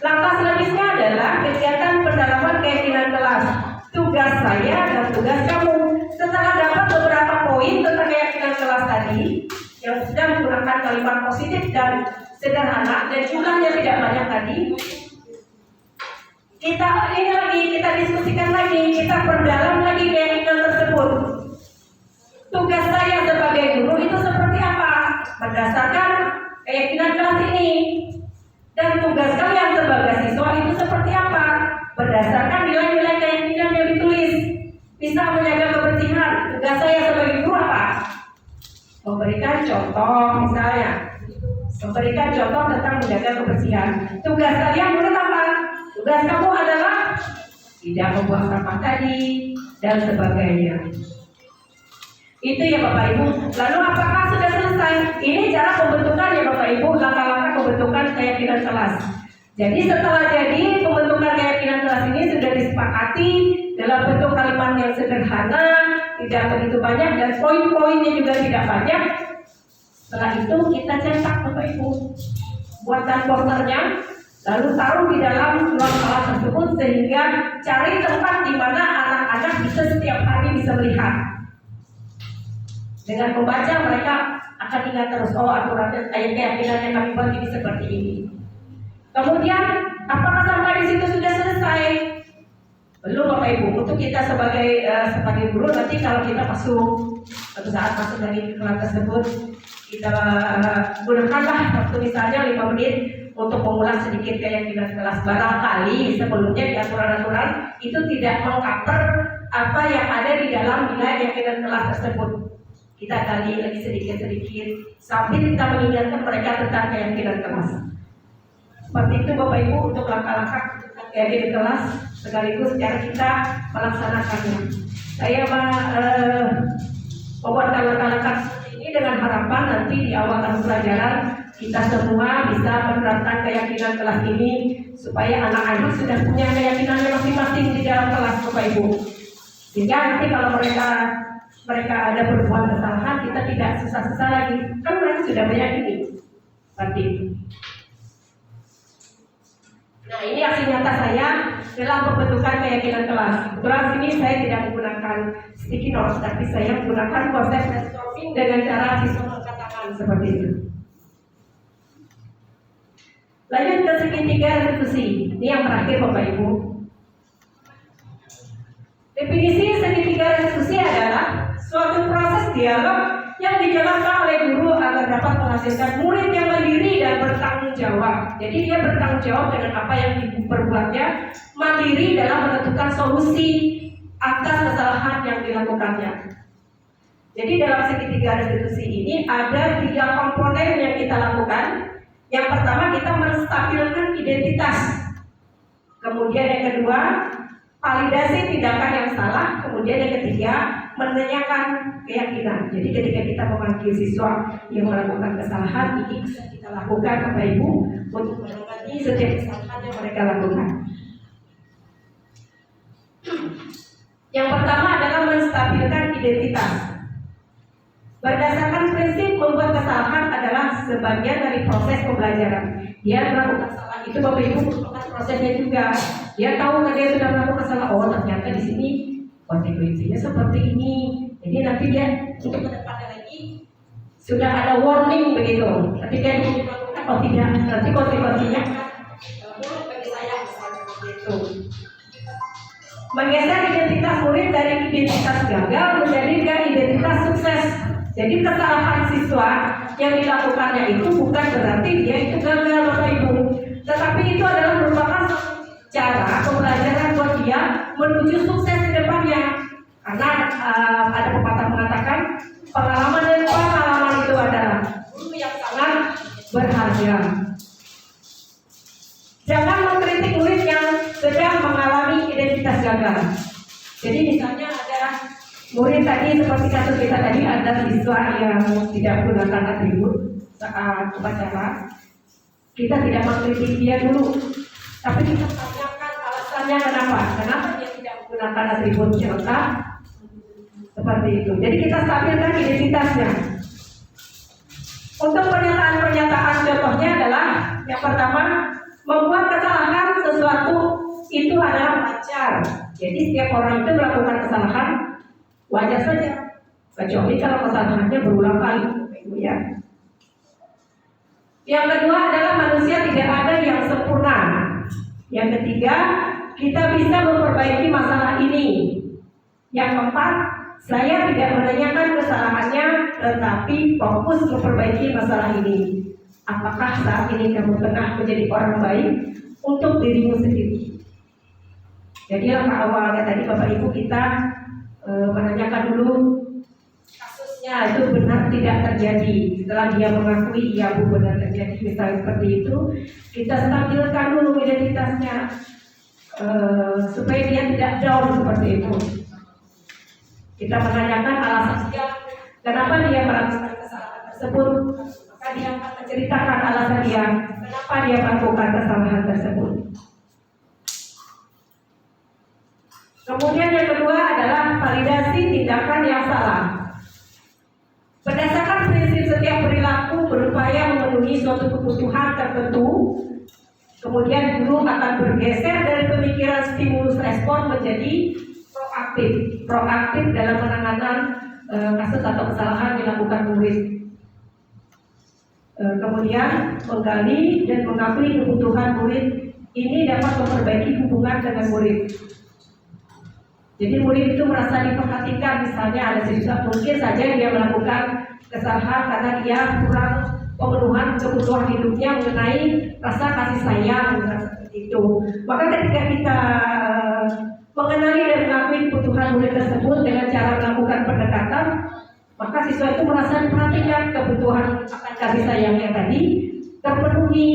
Speaker 5: Langkah selanjutnya adalah kegiatan pendalaman keyakinan kelas. Tugas saya dan tugas kamu. Setelah dapat beberapa poin tentang keyakinan kelas tadi, yang sudah menggunakan kalimat positif dan sederhana dan jumlahnya tidak banyak tadi, kita diskusikan lagi, kita perdalam lagi keyakinan tersebut. Tugas saya sebagai guru itu seperti apa berdasarkan keyakinan kelas ini, dan tugas kalian sebagai siswa itu seperti apa berdasarkan nilai-nilai keyakinan yang ditulis. Bisa menjaga kebersihan, tugas saya sebagai guru apa? Memberikan contoh, misalnya memberikan contoh tentang menjaga kebersihan. Tugas kalian menurut apa? Tugas kamu adalah tidak membuang sampah tadi dan sebagainya. Itu ya Bapak Ibu. Lalu apakah sudah selesai? Ini cara pembentukan ya Bapak Ibu, langkah-langkah pembentukan keyakinan kelas. Jadi setelah jadi pembentukan keyakinan kelas ini sudah disepakati dalam bentuk kalimat yang sederhana, tidak begitu banyak, dan poin-poinnya juga tidak banyak. Setelah itu kita cetak Bapak Ibu buatan porternya, lalu taruh di dalam ruang kelas tersebut, sehingga cari tempat di mana anak-anak bisa setiap hari bisa melihat. Dengan membaca mereka akan ingat terus, oh aturannya, keyakinannya kami buat ini seperti ini. Kemudian apakah sampai di situ sudah selesai? Belum Bapak Ibu. Untuk kita sebagai guru, nanti kalau kita suatu saat masuk dari kelas tersebut, kita gunakanlah waktu misalnya 5 menit untuk mengulas sedikit keyakinan kelas. Barangkali sebelumnya di aturan-aturan itu tidak mengcover apa yang ada di dalam nilai keyakinan kelas tersebut. Kita gali lagi sedikit-sedikit sambil kita mengingatkan mereka tentang keyakinan kelas. Seperti itu Bapak Ibu untuk langkah-langkah keyakinan kelas, sekaligus cara kita melaksanakannya. Saya membuat langkah-langkah seperti ini dengan harapan nanti di awal tahun pelajaran kita semua bisa menerapkan keyakinan kelas ini, supaya anak-anak sudah punya keyakinannya masing-masing di dalam kelas Bapak Ibu. Sehingga nanti kalau mereka ada berbuat kesalahan, kita tidak susah-susah lagi, kan mereka sudah meyakini seperti itu. Nah, ini aksi nyata saya dalam pembentukan keyakinan kelas. Kebetulan sini saya tidak menggunakan sticky notes, tapi saya menggunakan proses brainstorming dengan cara siswa angkat tangan seperti itu. Lanjut ke segitiga restitusi. Ini yang terakhir Bapak Ibu. Definisi segitiga restitusi adalah suatu proses dialog yang dijalankan oleh guru agar dapat menghasilkan murid yang mandiri dan bertanggung jawab. Jadi dia bertanggung jawab dengan apa yang diperbuatnya, mandiri dalam menentukan solusi atas kesalahan yang dilakukannya. Jadi dalam segitiga restitusi ini ada 3 komponen yang kita lakukan. Yang pertama, kita menstabilkan identitas. Kemudian yang kedua, validasi tindakan yang salah. Kemudian yang ketiga, menanyakan keyakinan. Jadi ketika kita memanggil siswa yang melakukan kesalahan, ini bisa kita lakukan Bapak Ibu untuk menangani setiap kesalahan yang mereka lakukan. Yang pertama adalah menstabilkan identitas. Berdasarkan prinsip membuat kesalahan adalah sebagian dari proses pembelajaran. Dia melakukan kesalahan itu Bapak Ibu merupakan prosesnya juga. Dia tahu kan dia sudah melakukan kesalahan. Oh ternyata di sini konsekuensinya seperti ini. Jadi nanti dia untuk kedepannya lagi sudah ada warning begitu. Ketika dia melakukan, oh tidak, nanti konsekuensinya buruk bagi saya seperti itu. Menggeser identitas murid dari identitas gagal menjadi identitas sukses. Jadi kesalahan siswa yang dilakukannya itu bukan berarti dia itu gagal Bapak Ibu, tetapi itu adalah merupakan cara pembelajaran buat dia menuju sukses ke depannya. Karena ada pepatah mengatakan pengalaman dan pengalaman itu adalah guru yang sangat berharga. Jangan mengkritik murid yang sedang mengalami identitas gagal. Jadi misalnya ada murid tadi seperti kasus kita tadi, ada siswa yang tidak menggunakan atribut saat upacara. Kita tidak mengkritik dia dulu, tapi kita tanyakan alasannya kenapa dia tidak menggunakan atribut lengkap seperti itu. Jadi kita stabilkan identitasnya. Untuk pernyataan-pernyataan contohnya adalah yang pertama, membuat kesalahan sesuatu itu adalah wajar. Jadi setiap orang itu melakukan kesalahan wajar saja, kecuali kalau kesalahannya berulang kali, Ibu ya. Yang kedua adalah manusia tidak ada yang sempurna. Yang ketiga, kita bisa memperbaiki masalah ini. Yang keempat, saya tidak menanyakan kesalahannya, tetapi fokus memperbaiki masalah ini. Apakah saat ini kamu tengah menjadi orang baik untuk dirimu sendiri? Jadi langkah awalnya tadi Bapak Ibu kita menanyakan dulu kasusnya itu benar tidak terjadi. Setelah dia mengakui iya Bu benar terjadi misalnya seperti itu, kita stabilkan dulu identitasnya supaya dia tidak down seperti itu. Kita menanyakan alasannya kenapa dia melakukan kesalahan tersebut, maka dia akan menceritakan alasan dia kenapa dia melakukan kesalahan tersebut. Kemudian yang kedua adalah validasi tindakan yang salah. Berdasarkan prinsip setiap perilaku berupaya memenuhi suatu kebutuhan tertentu, kemudian guru akan bergeser dari pemikiran stimulus respon menjadi proaktif dalam penanganan kasus atau kesalahan dilakukan murid. Kemudian menggali dan mengakui kebutuhan murid ini dapat memperbaiki hubungan dengan murid. Jadi murid itu merasa diperhatikan, misalnya ada siswa mungkin saja dia melakukan kesalahan karena dia kurang pemenuhan kebutuhan hidupnya mengenai rasa kasih sayang seperti itu. Maka ketika kita mengenali dan mengakui kebutuhan murid tersebut dengan cara melakukan pendekatan, maka siswa itu merasa diperhatikan, kebutuhan akan kasih sayangnya tadi terpenuhi.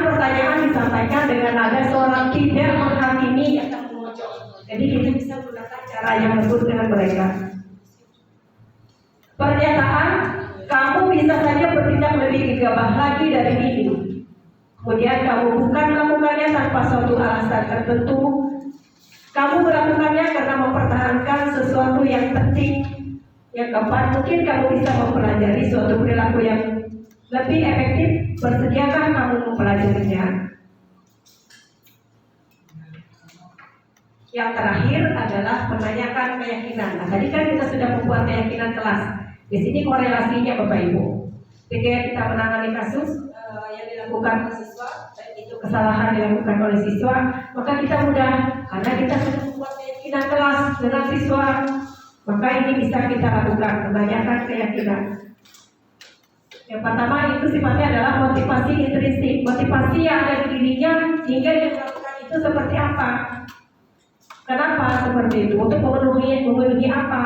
Speaker 5: Pertanyaan disampaikan dengan nada suara tidak menghakimi atau mengocok. Jadi kita bisa menggunakan cara yang lembut dengan mereka. Pernyataan, kamu bisa saja bertindak lebih gegabah lagi dari ini. Kemudian kamu bukan melakukannya tanpa suatu alasan tertentu. Kamu melakukannya karena mempertahankan sesuatu yang penting. Yang keempat, mungkin kamu bisa mempelajari suatu perilaku yang lebih efektif. Bersediakah kamu mempelajarinya? Yang terakhir adalah menanyakan keyakinan. Nah, tadi kan kita sudah membuat keyakinan kelas. Di sini korelasinya Bapak Ibu. Ketika kita menangani kasus yang dilakukan siswa, itu kesalahan dilakukan oleh siswa, maka kita mudah karena kita sudah membuat keyakinan kelas dengan siswa. Maka ini bisa kita lakukan, menanyakan keyakinan. Yang pertama itu sifatnya adalah motivasi intrinsik, motivasi yang ada di dirinya hingga dia melakukan itu seperti apa? Kenapa seperti itu? Untuk memenuhi apa?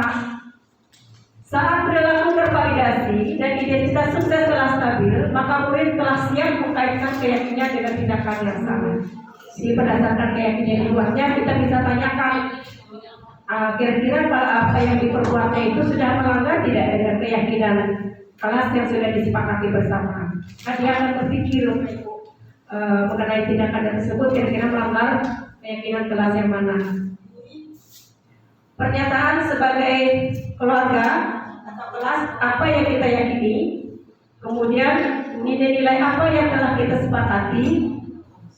Speaker 5: Saat perilaku tervalidasi dan identitas sukses telah stabil, maka murid telah siap mengkaitkan keyakinan dengan tindakan yang sama. Jadi berdasarkan keyakinan di luarnya kita bisa tanyakan, kira-kira apa yang diperbuatnya itu sudah melanggar tidak dengan keyakinan kelas yang sudah disepakati bersama. Nah, dia akan berpikir mengenai tindakan tersebut kira-kira melanggar keyakinan kelas yang mana. Pernyataan sebagai keluarga atau kelas apa yang kita yakini, kemudian nilai-nilai apa yang telah kita sepakati,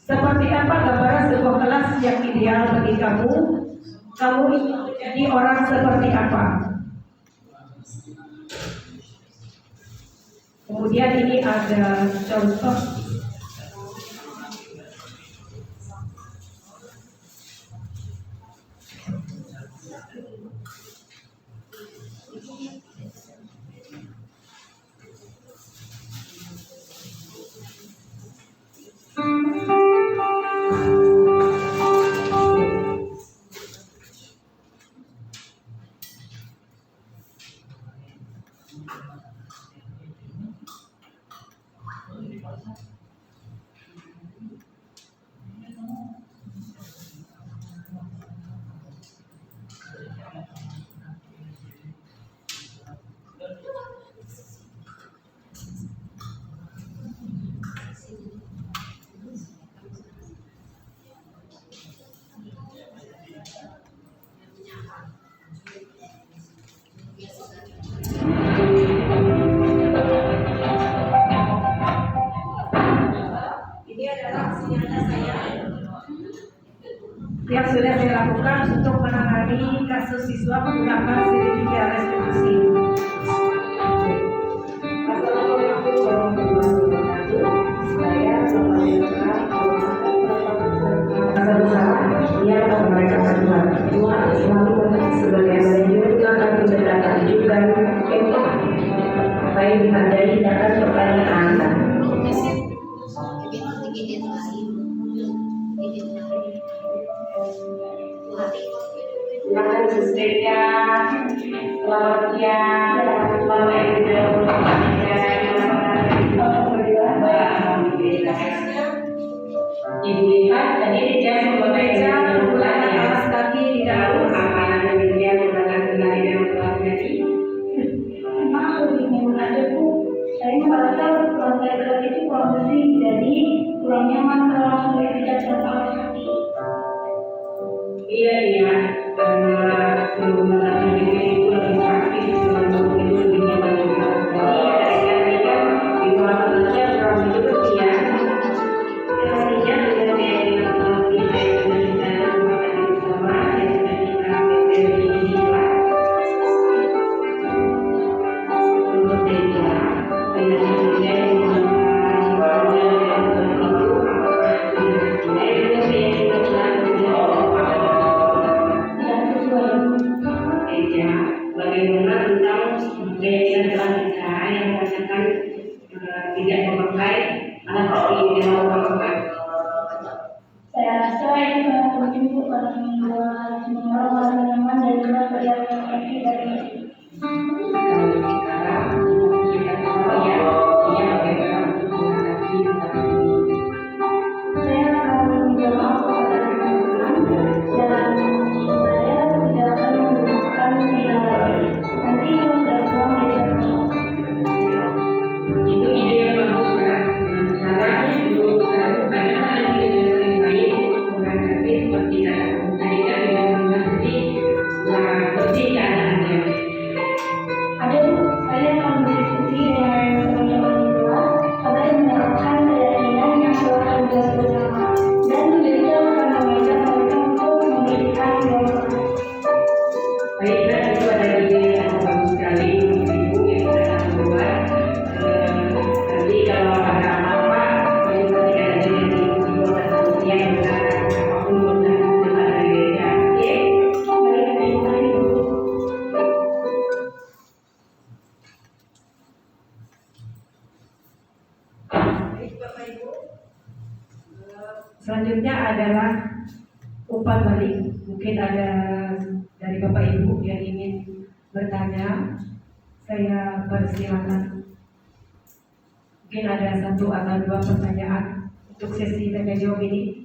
Speaker 5: seperti apa gambaran sebuah kelas yang ideal bagi kamu ingin menjadi orang seperti apa. Kemudian ini ada contoh. Yang sudah saya lakukan untuk menangani kasus siswa menggunakan CDTK restitusi. Assalamualaikum warahmatullahi wabarakatuh. Saya yang mereka berdua selalu sebagai manajer akan mendapat ajukan untuk apa yang dihargai akan pertanyaan. Terima kasih setia, selamat siang, selamat Ibu lihat tadi dia membaca menggunakan alas kaki di dalam apa yang menggunakan kaki dan pelajari.
Speaker 3: Maaf begini mengajar Bu, saya merasa lantai kelas itu kurang bersih, jadi kurang nyaman kalau langsung tidak
Speaker 6: Bagaimana tentang keyakinan kita yang mengatakan tidak memakai alat bukti yang memakai?
Speaker 7: Saya rasa ini sangat penting buat semua orang nyaman dan juga berjalan kaki dari saya akan menjawab kepada teman-teman dan saya tidak akan menggunakan nanti sudah pulang dari
Speaker 6: Itu ide yang bagus kan? Sekarang itu banyak ide yang baik, bukan tapi seperti tadi kan mengerti bersih keadaannya.
Speaker 7: ada saya akan berdiskusi dengan teman-teman di kelas pada menerapkan keyakinan yang telah ada bersama dan juga akan mengajak mereka untuk memberikan jawaban.
Speaker 6: Baiklah, itu ada ide yang bagus sekali Ibu yang sudah membuat. Nanti kalau ada apa-apa, ketika ada ide Ibu akan solusinya yang benar, apapun benar dengan ada ide. Oke?
Speaker 7: Baik, terima kasih.
Speaker 5: Baik, Bapak Ibu. Selanjutnya adalah umpan balik. Mungkin ada dari Bapak Ibu yang ingin bertanya, saya persilakan. Mungkin ada 1 atau 2 pertanyaan untuk sesi tanya jawab ini.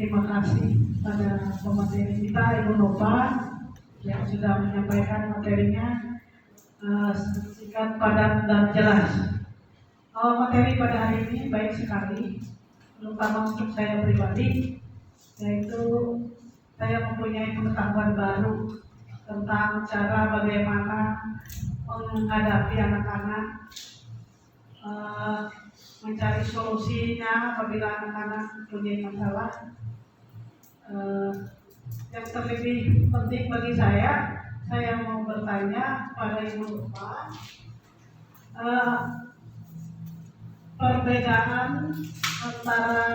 Speaker 8: Terima kasih pada pemateri kita Ibu Nova yang sudah menyampaikan materinya singkat, padat dan jelas. Materi pada hari ini baik sekali, terutama untuk saya pribadi, yaitu saya mempunyai pengetahuan baru tentang cara bagaimana menghadapi anak-anak, mencari solusinya apabila anak-anak mempunyai masalah. Yang terlebih penting bagi saya mau bertanya pada Ibu Nova, perbedaan antara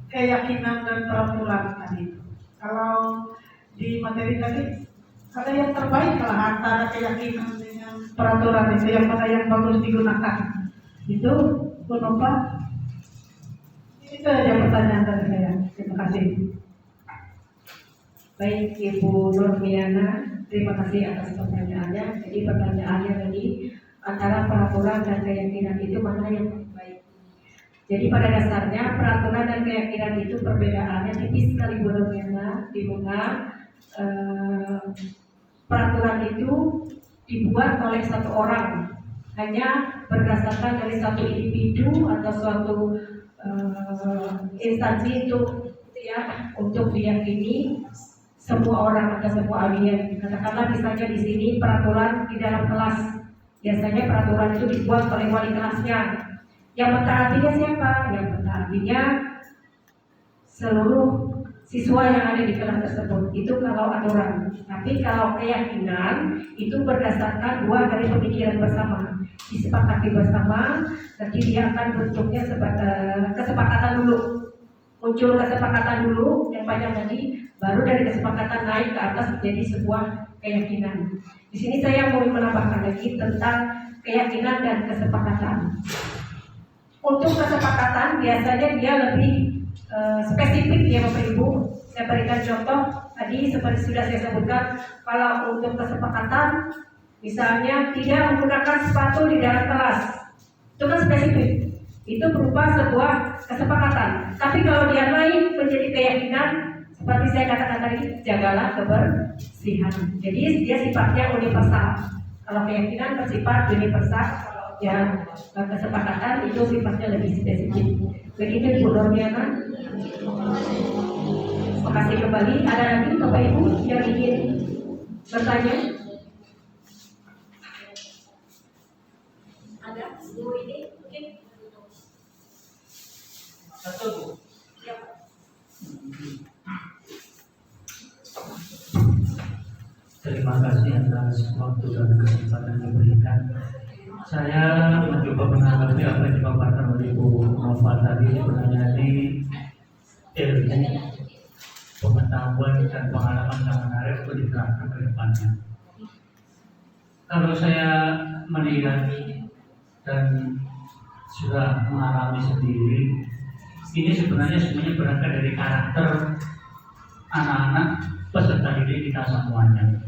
Speaker 8: keyakinan dan peraturan tadi. Kalau di materi tadi ada yang terbaik lah antara keyakinan dengan peraturan itu, yang mana yang bagus digunakan. Itu Bu Nova. Itu aja pertanyaan dari saya. Terima kasih.
Speaker 5: Baik, Ibu Nurmiana, terima kasih atas pertanyaannya. Jadi pertanyaannya tadi, antara peraturan dan keyakinan itu mana yang baik? Jadi pada dasarnya peraturan dan keyakinan itu perbedaannya tipis sekali, Bu Nurmiana, di mana peraturan itu dibuat oleh satu orang, hanya berdasarkan dari satu individu atau suatu instansi untuk diyakini semua orang atau semua alien. Katakanlah misalnya di sini peraturan di dalam kelas, biasanya peraturan itu dibuat oleh wali kelasnya. Yang mentaatinya siapa? Yang mentaatinya seluruh siswa yang ada di kelas tersebut. Itu kalau aturan. Tapi kalau keyakinan itu berdasarkan dua dari pemikiran bersama, disepakati bersama. Nanti dia akan bentuknya kesepakatan dulu, muncul kesepakatan dulu yang banyak tadi, baru dari kesepakatan naik ke atas menjadi sebuah keyakinan. Di sini saya mau menambahkan lagi tentang keyakinan dan kesepakatan. Untuk kesepakatan biasanya dia lebih spesifik ya Bapak Ibu. Saya berikan contoh tadi seperti sudah saya sebutkan, kalau untuk kesepakatan misalnya tidak menggunakan sepatu di dalam kelas, itu kan spesifik, itu berupa sebuah kesepakatan. Tapi kalau dia naik menjadi keyakinan, seperti saya katakan tadi, jagalah kebersihan. Jadi dia sifatnya universal. Kalau keyakinan bersifat universal, yang kesepakatan itu sifatnya lebih spesifik. Begitu Bu Normiana. Terima kasih kembali. Ada lagi Bapak Ibu yang ingin bertanya?
Speaker 4: Ada Bu ini mungkin
Speaker 2: Satu Bu.
Speaker 4: ya.
Speaker 2: Terima kasih atas waktu dan kesempatan yang diberikan. Saya mencoba menanggapi apa yang dipaparkan oleh Bu Nova tadi. Sebenarnya ini ilmu, pengetahuan dan pengalaman yang menarik untuk diterapkan ke depannya. Kalau saya melihat dan sudah mengalami sendiri, ini sebenarnya semuanya berangkat dari karakter anak-anak peserta didik kita semuanya.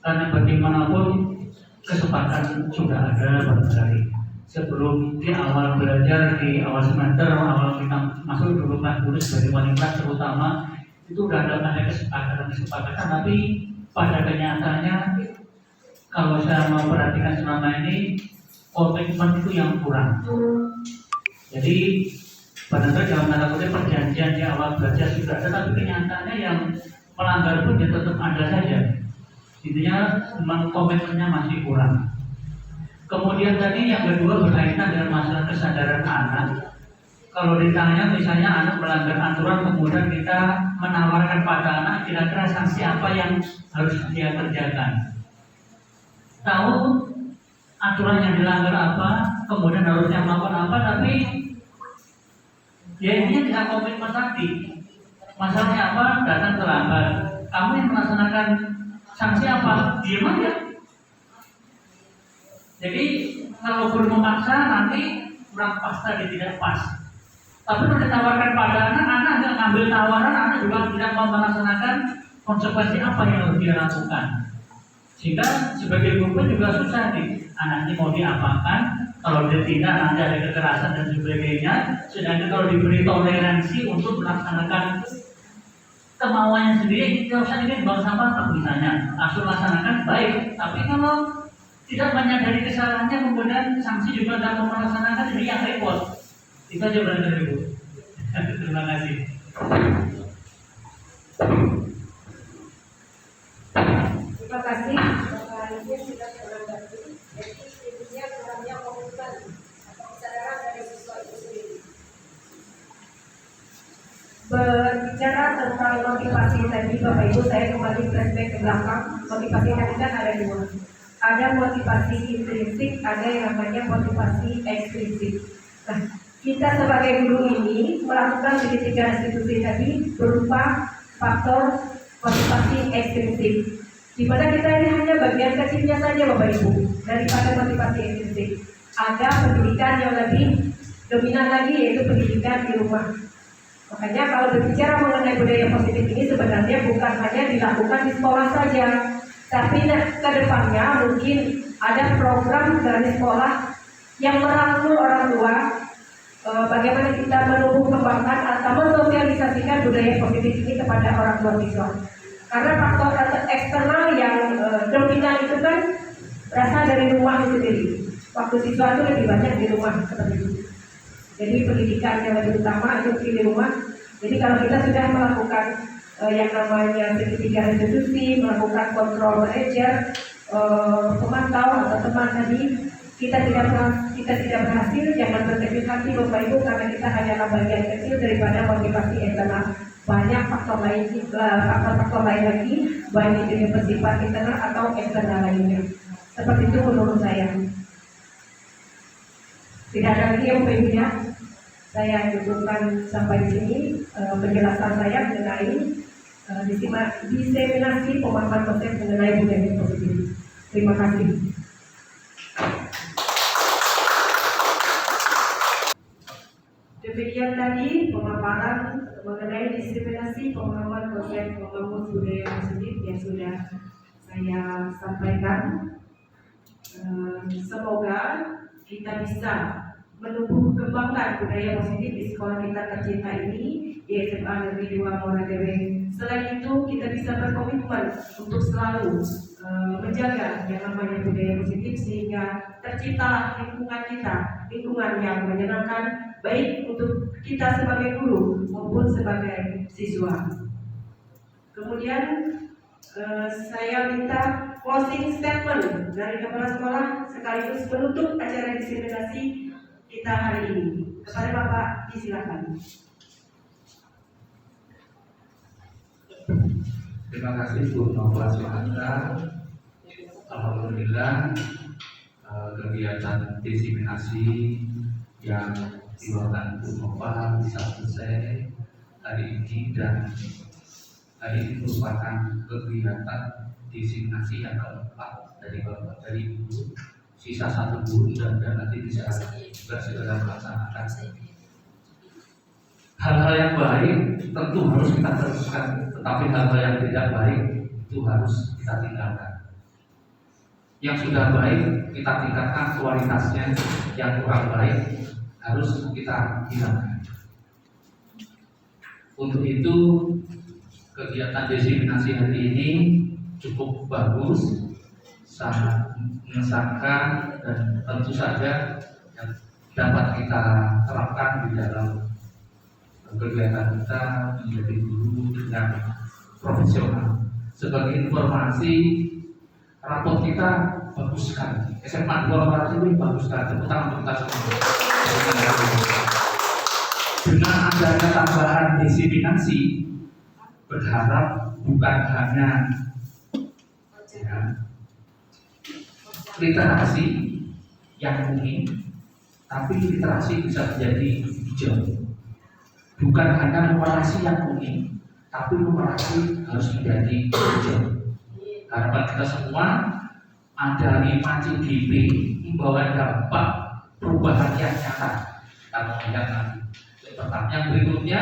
Speaker 2: Karena bagaimanapun kesempatan sudah ada barangkali. Sebelum di awal belajar, di awal semester, awal kita masuk dulu kelas dulu sebagai wali kelas terutama, itu sudah ada kesepakatan, tapi pada kenyataannya kalau saya memperhatikan selama ini komitmen itu yang kurang. Jadi padahal dalam tanda kutip perjanjian di awal belajar sudah ada, tapi kenyataannya yang melanggar pun ya tetap ada saja. Intinya memang komitmennya masih kurang. Kemudian tadi yang kedua berkaitan dengan masalah kesadaran anak. Kalau ditanya misalnya anak melanggar aturan, kemudian kita menawarkan pada anak kira-kira sanksi apa yang harus dia kerjakan. Tahu aturan yang dilanggar apa, kemudian harusnya melakukan apa, tapi ya ini tidak komitmen tadi. Masalahnya apa? Datang terlambat. Kamu yang melaksanakan sanksi apa? Diam aja. Jadi kalau guru memaksa nanti kurang pas tadi, tidak pas. Tapi kalau ditawarkan pada anak nggak ngambil tawaran, anak juga tidak mau melaksanakan konsekuensi apa yang harus dia lakukan. Sehingga sebagai guru juga susah nih, anak ini mau diapakan, kalau dia tidak nanti ada kekerasan dan sebagainya. Sedangkan kalau diberi toleransi untuk melaksanakan kemauannya sendiri, tidak usah ini buang sampah misalnya, langsung laksanakan baik. Tapi kalau tidak menyadari kesalahannya, kemudian sanksi juga tidak mau melaksanakan, ini yang repot. Itu aja barangkali Bu. Terima kasih.
Speaker 5: Terima kasih. Bapak Ibu sudah menanggapi. Jadi intinya kurangnya komitmen atau kesadaran dari siswa itu sendiri. Berbicara tentang motivasi tadi Bapak Ibu, saya kembali flashback ke belakang. Motivasi tadi kan ada dua. Ada motivasi intrinsik, ada yang namanya motivasi ekstrinsik. Nah, kita sebagai guru ini melakukan dari 3 institusi tadi berupa faktor motivasi ekstrinsik, di mana kita ini hanya bagian kecilnya saja Bapak Ibu daripada motivasi ekstrinsik. Ada pendidikan yang lebih dominan lagi, yaitu pendidikan di rumah. Makanya kalau berbicara mengenai budaya positif ini sebenarnya bukan hanya dilakukan di sekolah saja, tapi ke depannya mungkin ada program dari sekolah yang merangkul orang tua, bagaimana kita menumbuh kembangkan atau mensosialisasikan budaya positif ini kepada orang tua siswa. Karena faktor eksternal yang dominan itu kan berasal dari rumah itu sendiri. Waktu siswa itu lebih banyak di rumah seperti itu. Jadi pendidikan yang lebih utama itu di rumah. Jadi kalau kita sudah melakukan yang namanya segitiga institusi, melakukan kontrol manajer, pemantau atau teman tadi, kita tidak berhasil, jangan berkecil hati Bapak Ibu, karena kita hanyalah bagian kecil daripada motivasi eksternal. Banyak faktor lain lagi, baik itu bersifat internal atau eksternal lainnya. Seperti itu menurut saya. Tidak ada lagi yang berbeda. Saya cukupkan sampai di sini penjelasan saya mengenai diseminasi pemahaman konsep mengenai budaya positif. Terima kasih. Demikian tadi pemaparan mengenai diskriminasi pemahaman konsep membangun budaya positif yang sudah saya sampaikan. Semoga kita bisa menumbuh kembangkan budaya positif di sekolah kita tercinta ini di SMA Negeri 2 Muara Dewe. Selain itu kita bisa berkomitmen untuk selalu menjaga yang namanya budaya positif sehingga terciptalah lingkungan kita, lingkungan yang menyenangkan baik untuk kita sebagai guru maupun sebagai siswa. Kemudian saya minta closing statement dari kepala sekolah sekaligus penutup acara diseminasi kita hari ini. Kepada Bapak disilakan.
Speaker 2: Terima kasih Bu Nova Suhanda. Alhamdulillah kegiatan diseminasi yang dibawakan Bu Nova bisa selesai hari ini, dan hari ini merupakan kegiatan diseminasi yang keempat dari Bapak dari Ibu. Sisa 1 bulan dan nanti bisa segera melaksanakan. Hal-hal yang baik tentu harus kita teruskan, tetapi hal-hal yang tidak baik itu harus kita tinggalkan. Yang sudah baik kita tingkatkan kualitasnya, yang kurang baik harus kita hilangkan. Untuk itu kegiatan diseminasi hari ini cukup bagus, sangat mengesankan, dan tentu saja yang dapat kita terapkan di dalam kegiatan kita menjadi guru dengan profesional. Sebagai informasi, rapot kita bagus sekali. SMA 2 Muara Dewe bagus sekali. Tepuk tangan untuk kita semua. Dengan adanya tambahan diseminasi, berharap bukan hanya literasi yang mungkin, tapi literasi bisa menjadi hijau. Bukan hanya numerasi yang mungkin, tapi numerasi harus menjadi hijau. Harapan kita semua ada 5 CGP membawa dampak perubahan yang nyata. Kita melihat nanti. Yang berikutnya,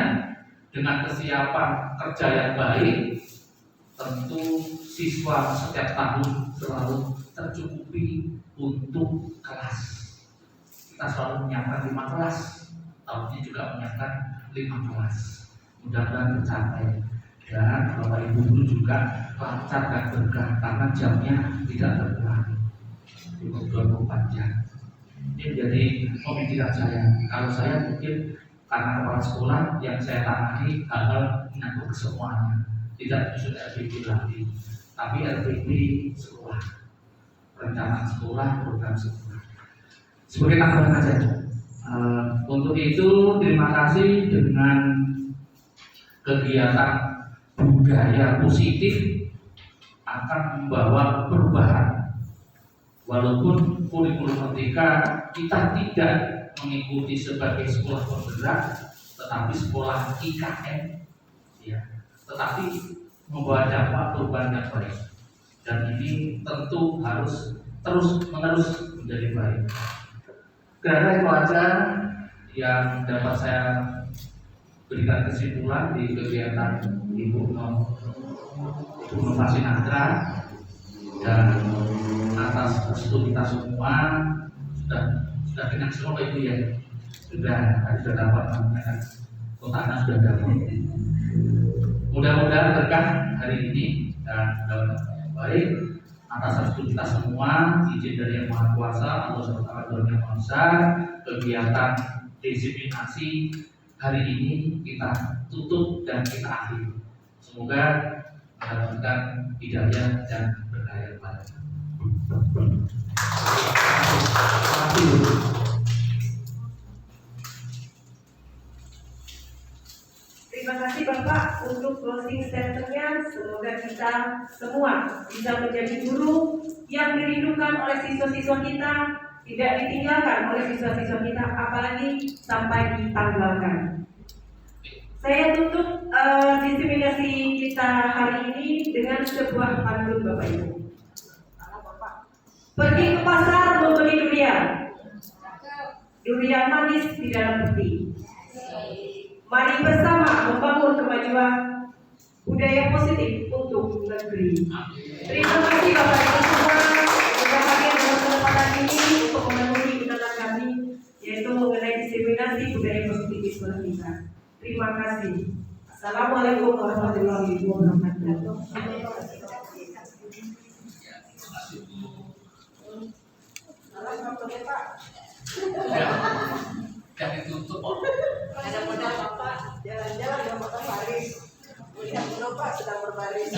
Speaker 2: dengan kesiapan kerja yang baik, tentu siswa setiap tahun selalu tercukupi untuk kelas. Kita selalu menyiapkan 5 kelas, tahun ini juga menyiapkan 5 kelas. Mudah-mudahan tercapai. Dan Bapak Ibu guru juga lancar dan berkah karena jamnya tidak terkurangi, cukup 24 jam. Ini menjadi pemikiran saya. Kalau saya mungkin karena kepala sekolah yang saya tangani hal-hal menyangkut kesemuanya, tidak khusus RPP lagi, tapi RPP sekolah, rencana sekolah, program sekolah. Sebagai tambahan saja. Untuk itu terima kasih dengan kegiatan budaya positif akan membawa perubahan. Walaupun kurikulum merdeka kita tidak mengikuti sebagai sekolah penggerak, tetapi sekolah IKN, ya, tetapi membawa dampak perubahan yang baik. Dan ini tentu harus terus menerus menjadi baik. Karena itu aja yang dapat saya berikan kesimpulan di kegiatan Ibu Nova Sinatra, dan atas restu kita semua sudah kenyang semua Ibu ya, sudah dapat menyampaikan kontaknya sudah dapat. Mudah-mudahan berkah hari ini dan dalam baik. Atas restu kita semua, izin dari Yang Maha Kuasa, Allah SWT yang Maha Besar, kegiatan diseminasi hari ini kita tutup dan kita akhiri. Semoga mendapatkan hidayah dan berkah yang banyak. Terima kasih.
Speaker 5: Terima kasih Bapak untuk closing statement-nya. Semoga kita semua bisa menjadi guru yang dirindukan oleh siswa-siswa kita, tidak ditinggalkan oleh siswa-siswa kita, apalagi sampai ditanggalkan. Saya tutup diseminasi kita hari ini dengan sebuah pantun Bapak Ibu. Pergi ke pasar membeli durian, durian manis di dalam peti. Mari bersama membangun kemajuan budaya positif untuk negeri. Terima kasih Bapak Ibu semua sudah hadir dalam kesempatan ini untuk memenuhi undangan kami, yaitu mengenai diseminasi budaya positivisme kita. Terima kasih. Assalamualaikum warahmatullahi wabarakatuh.
Speaker 2: Jangan ditutup.
Speaker 4: Ada modal Bapak jalan-jalan ke Kota Paris. Melihat Bapak sedang berbaris.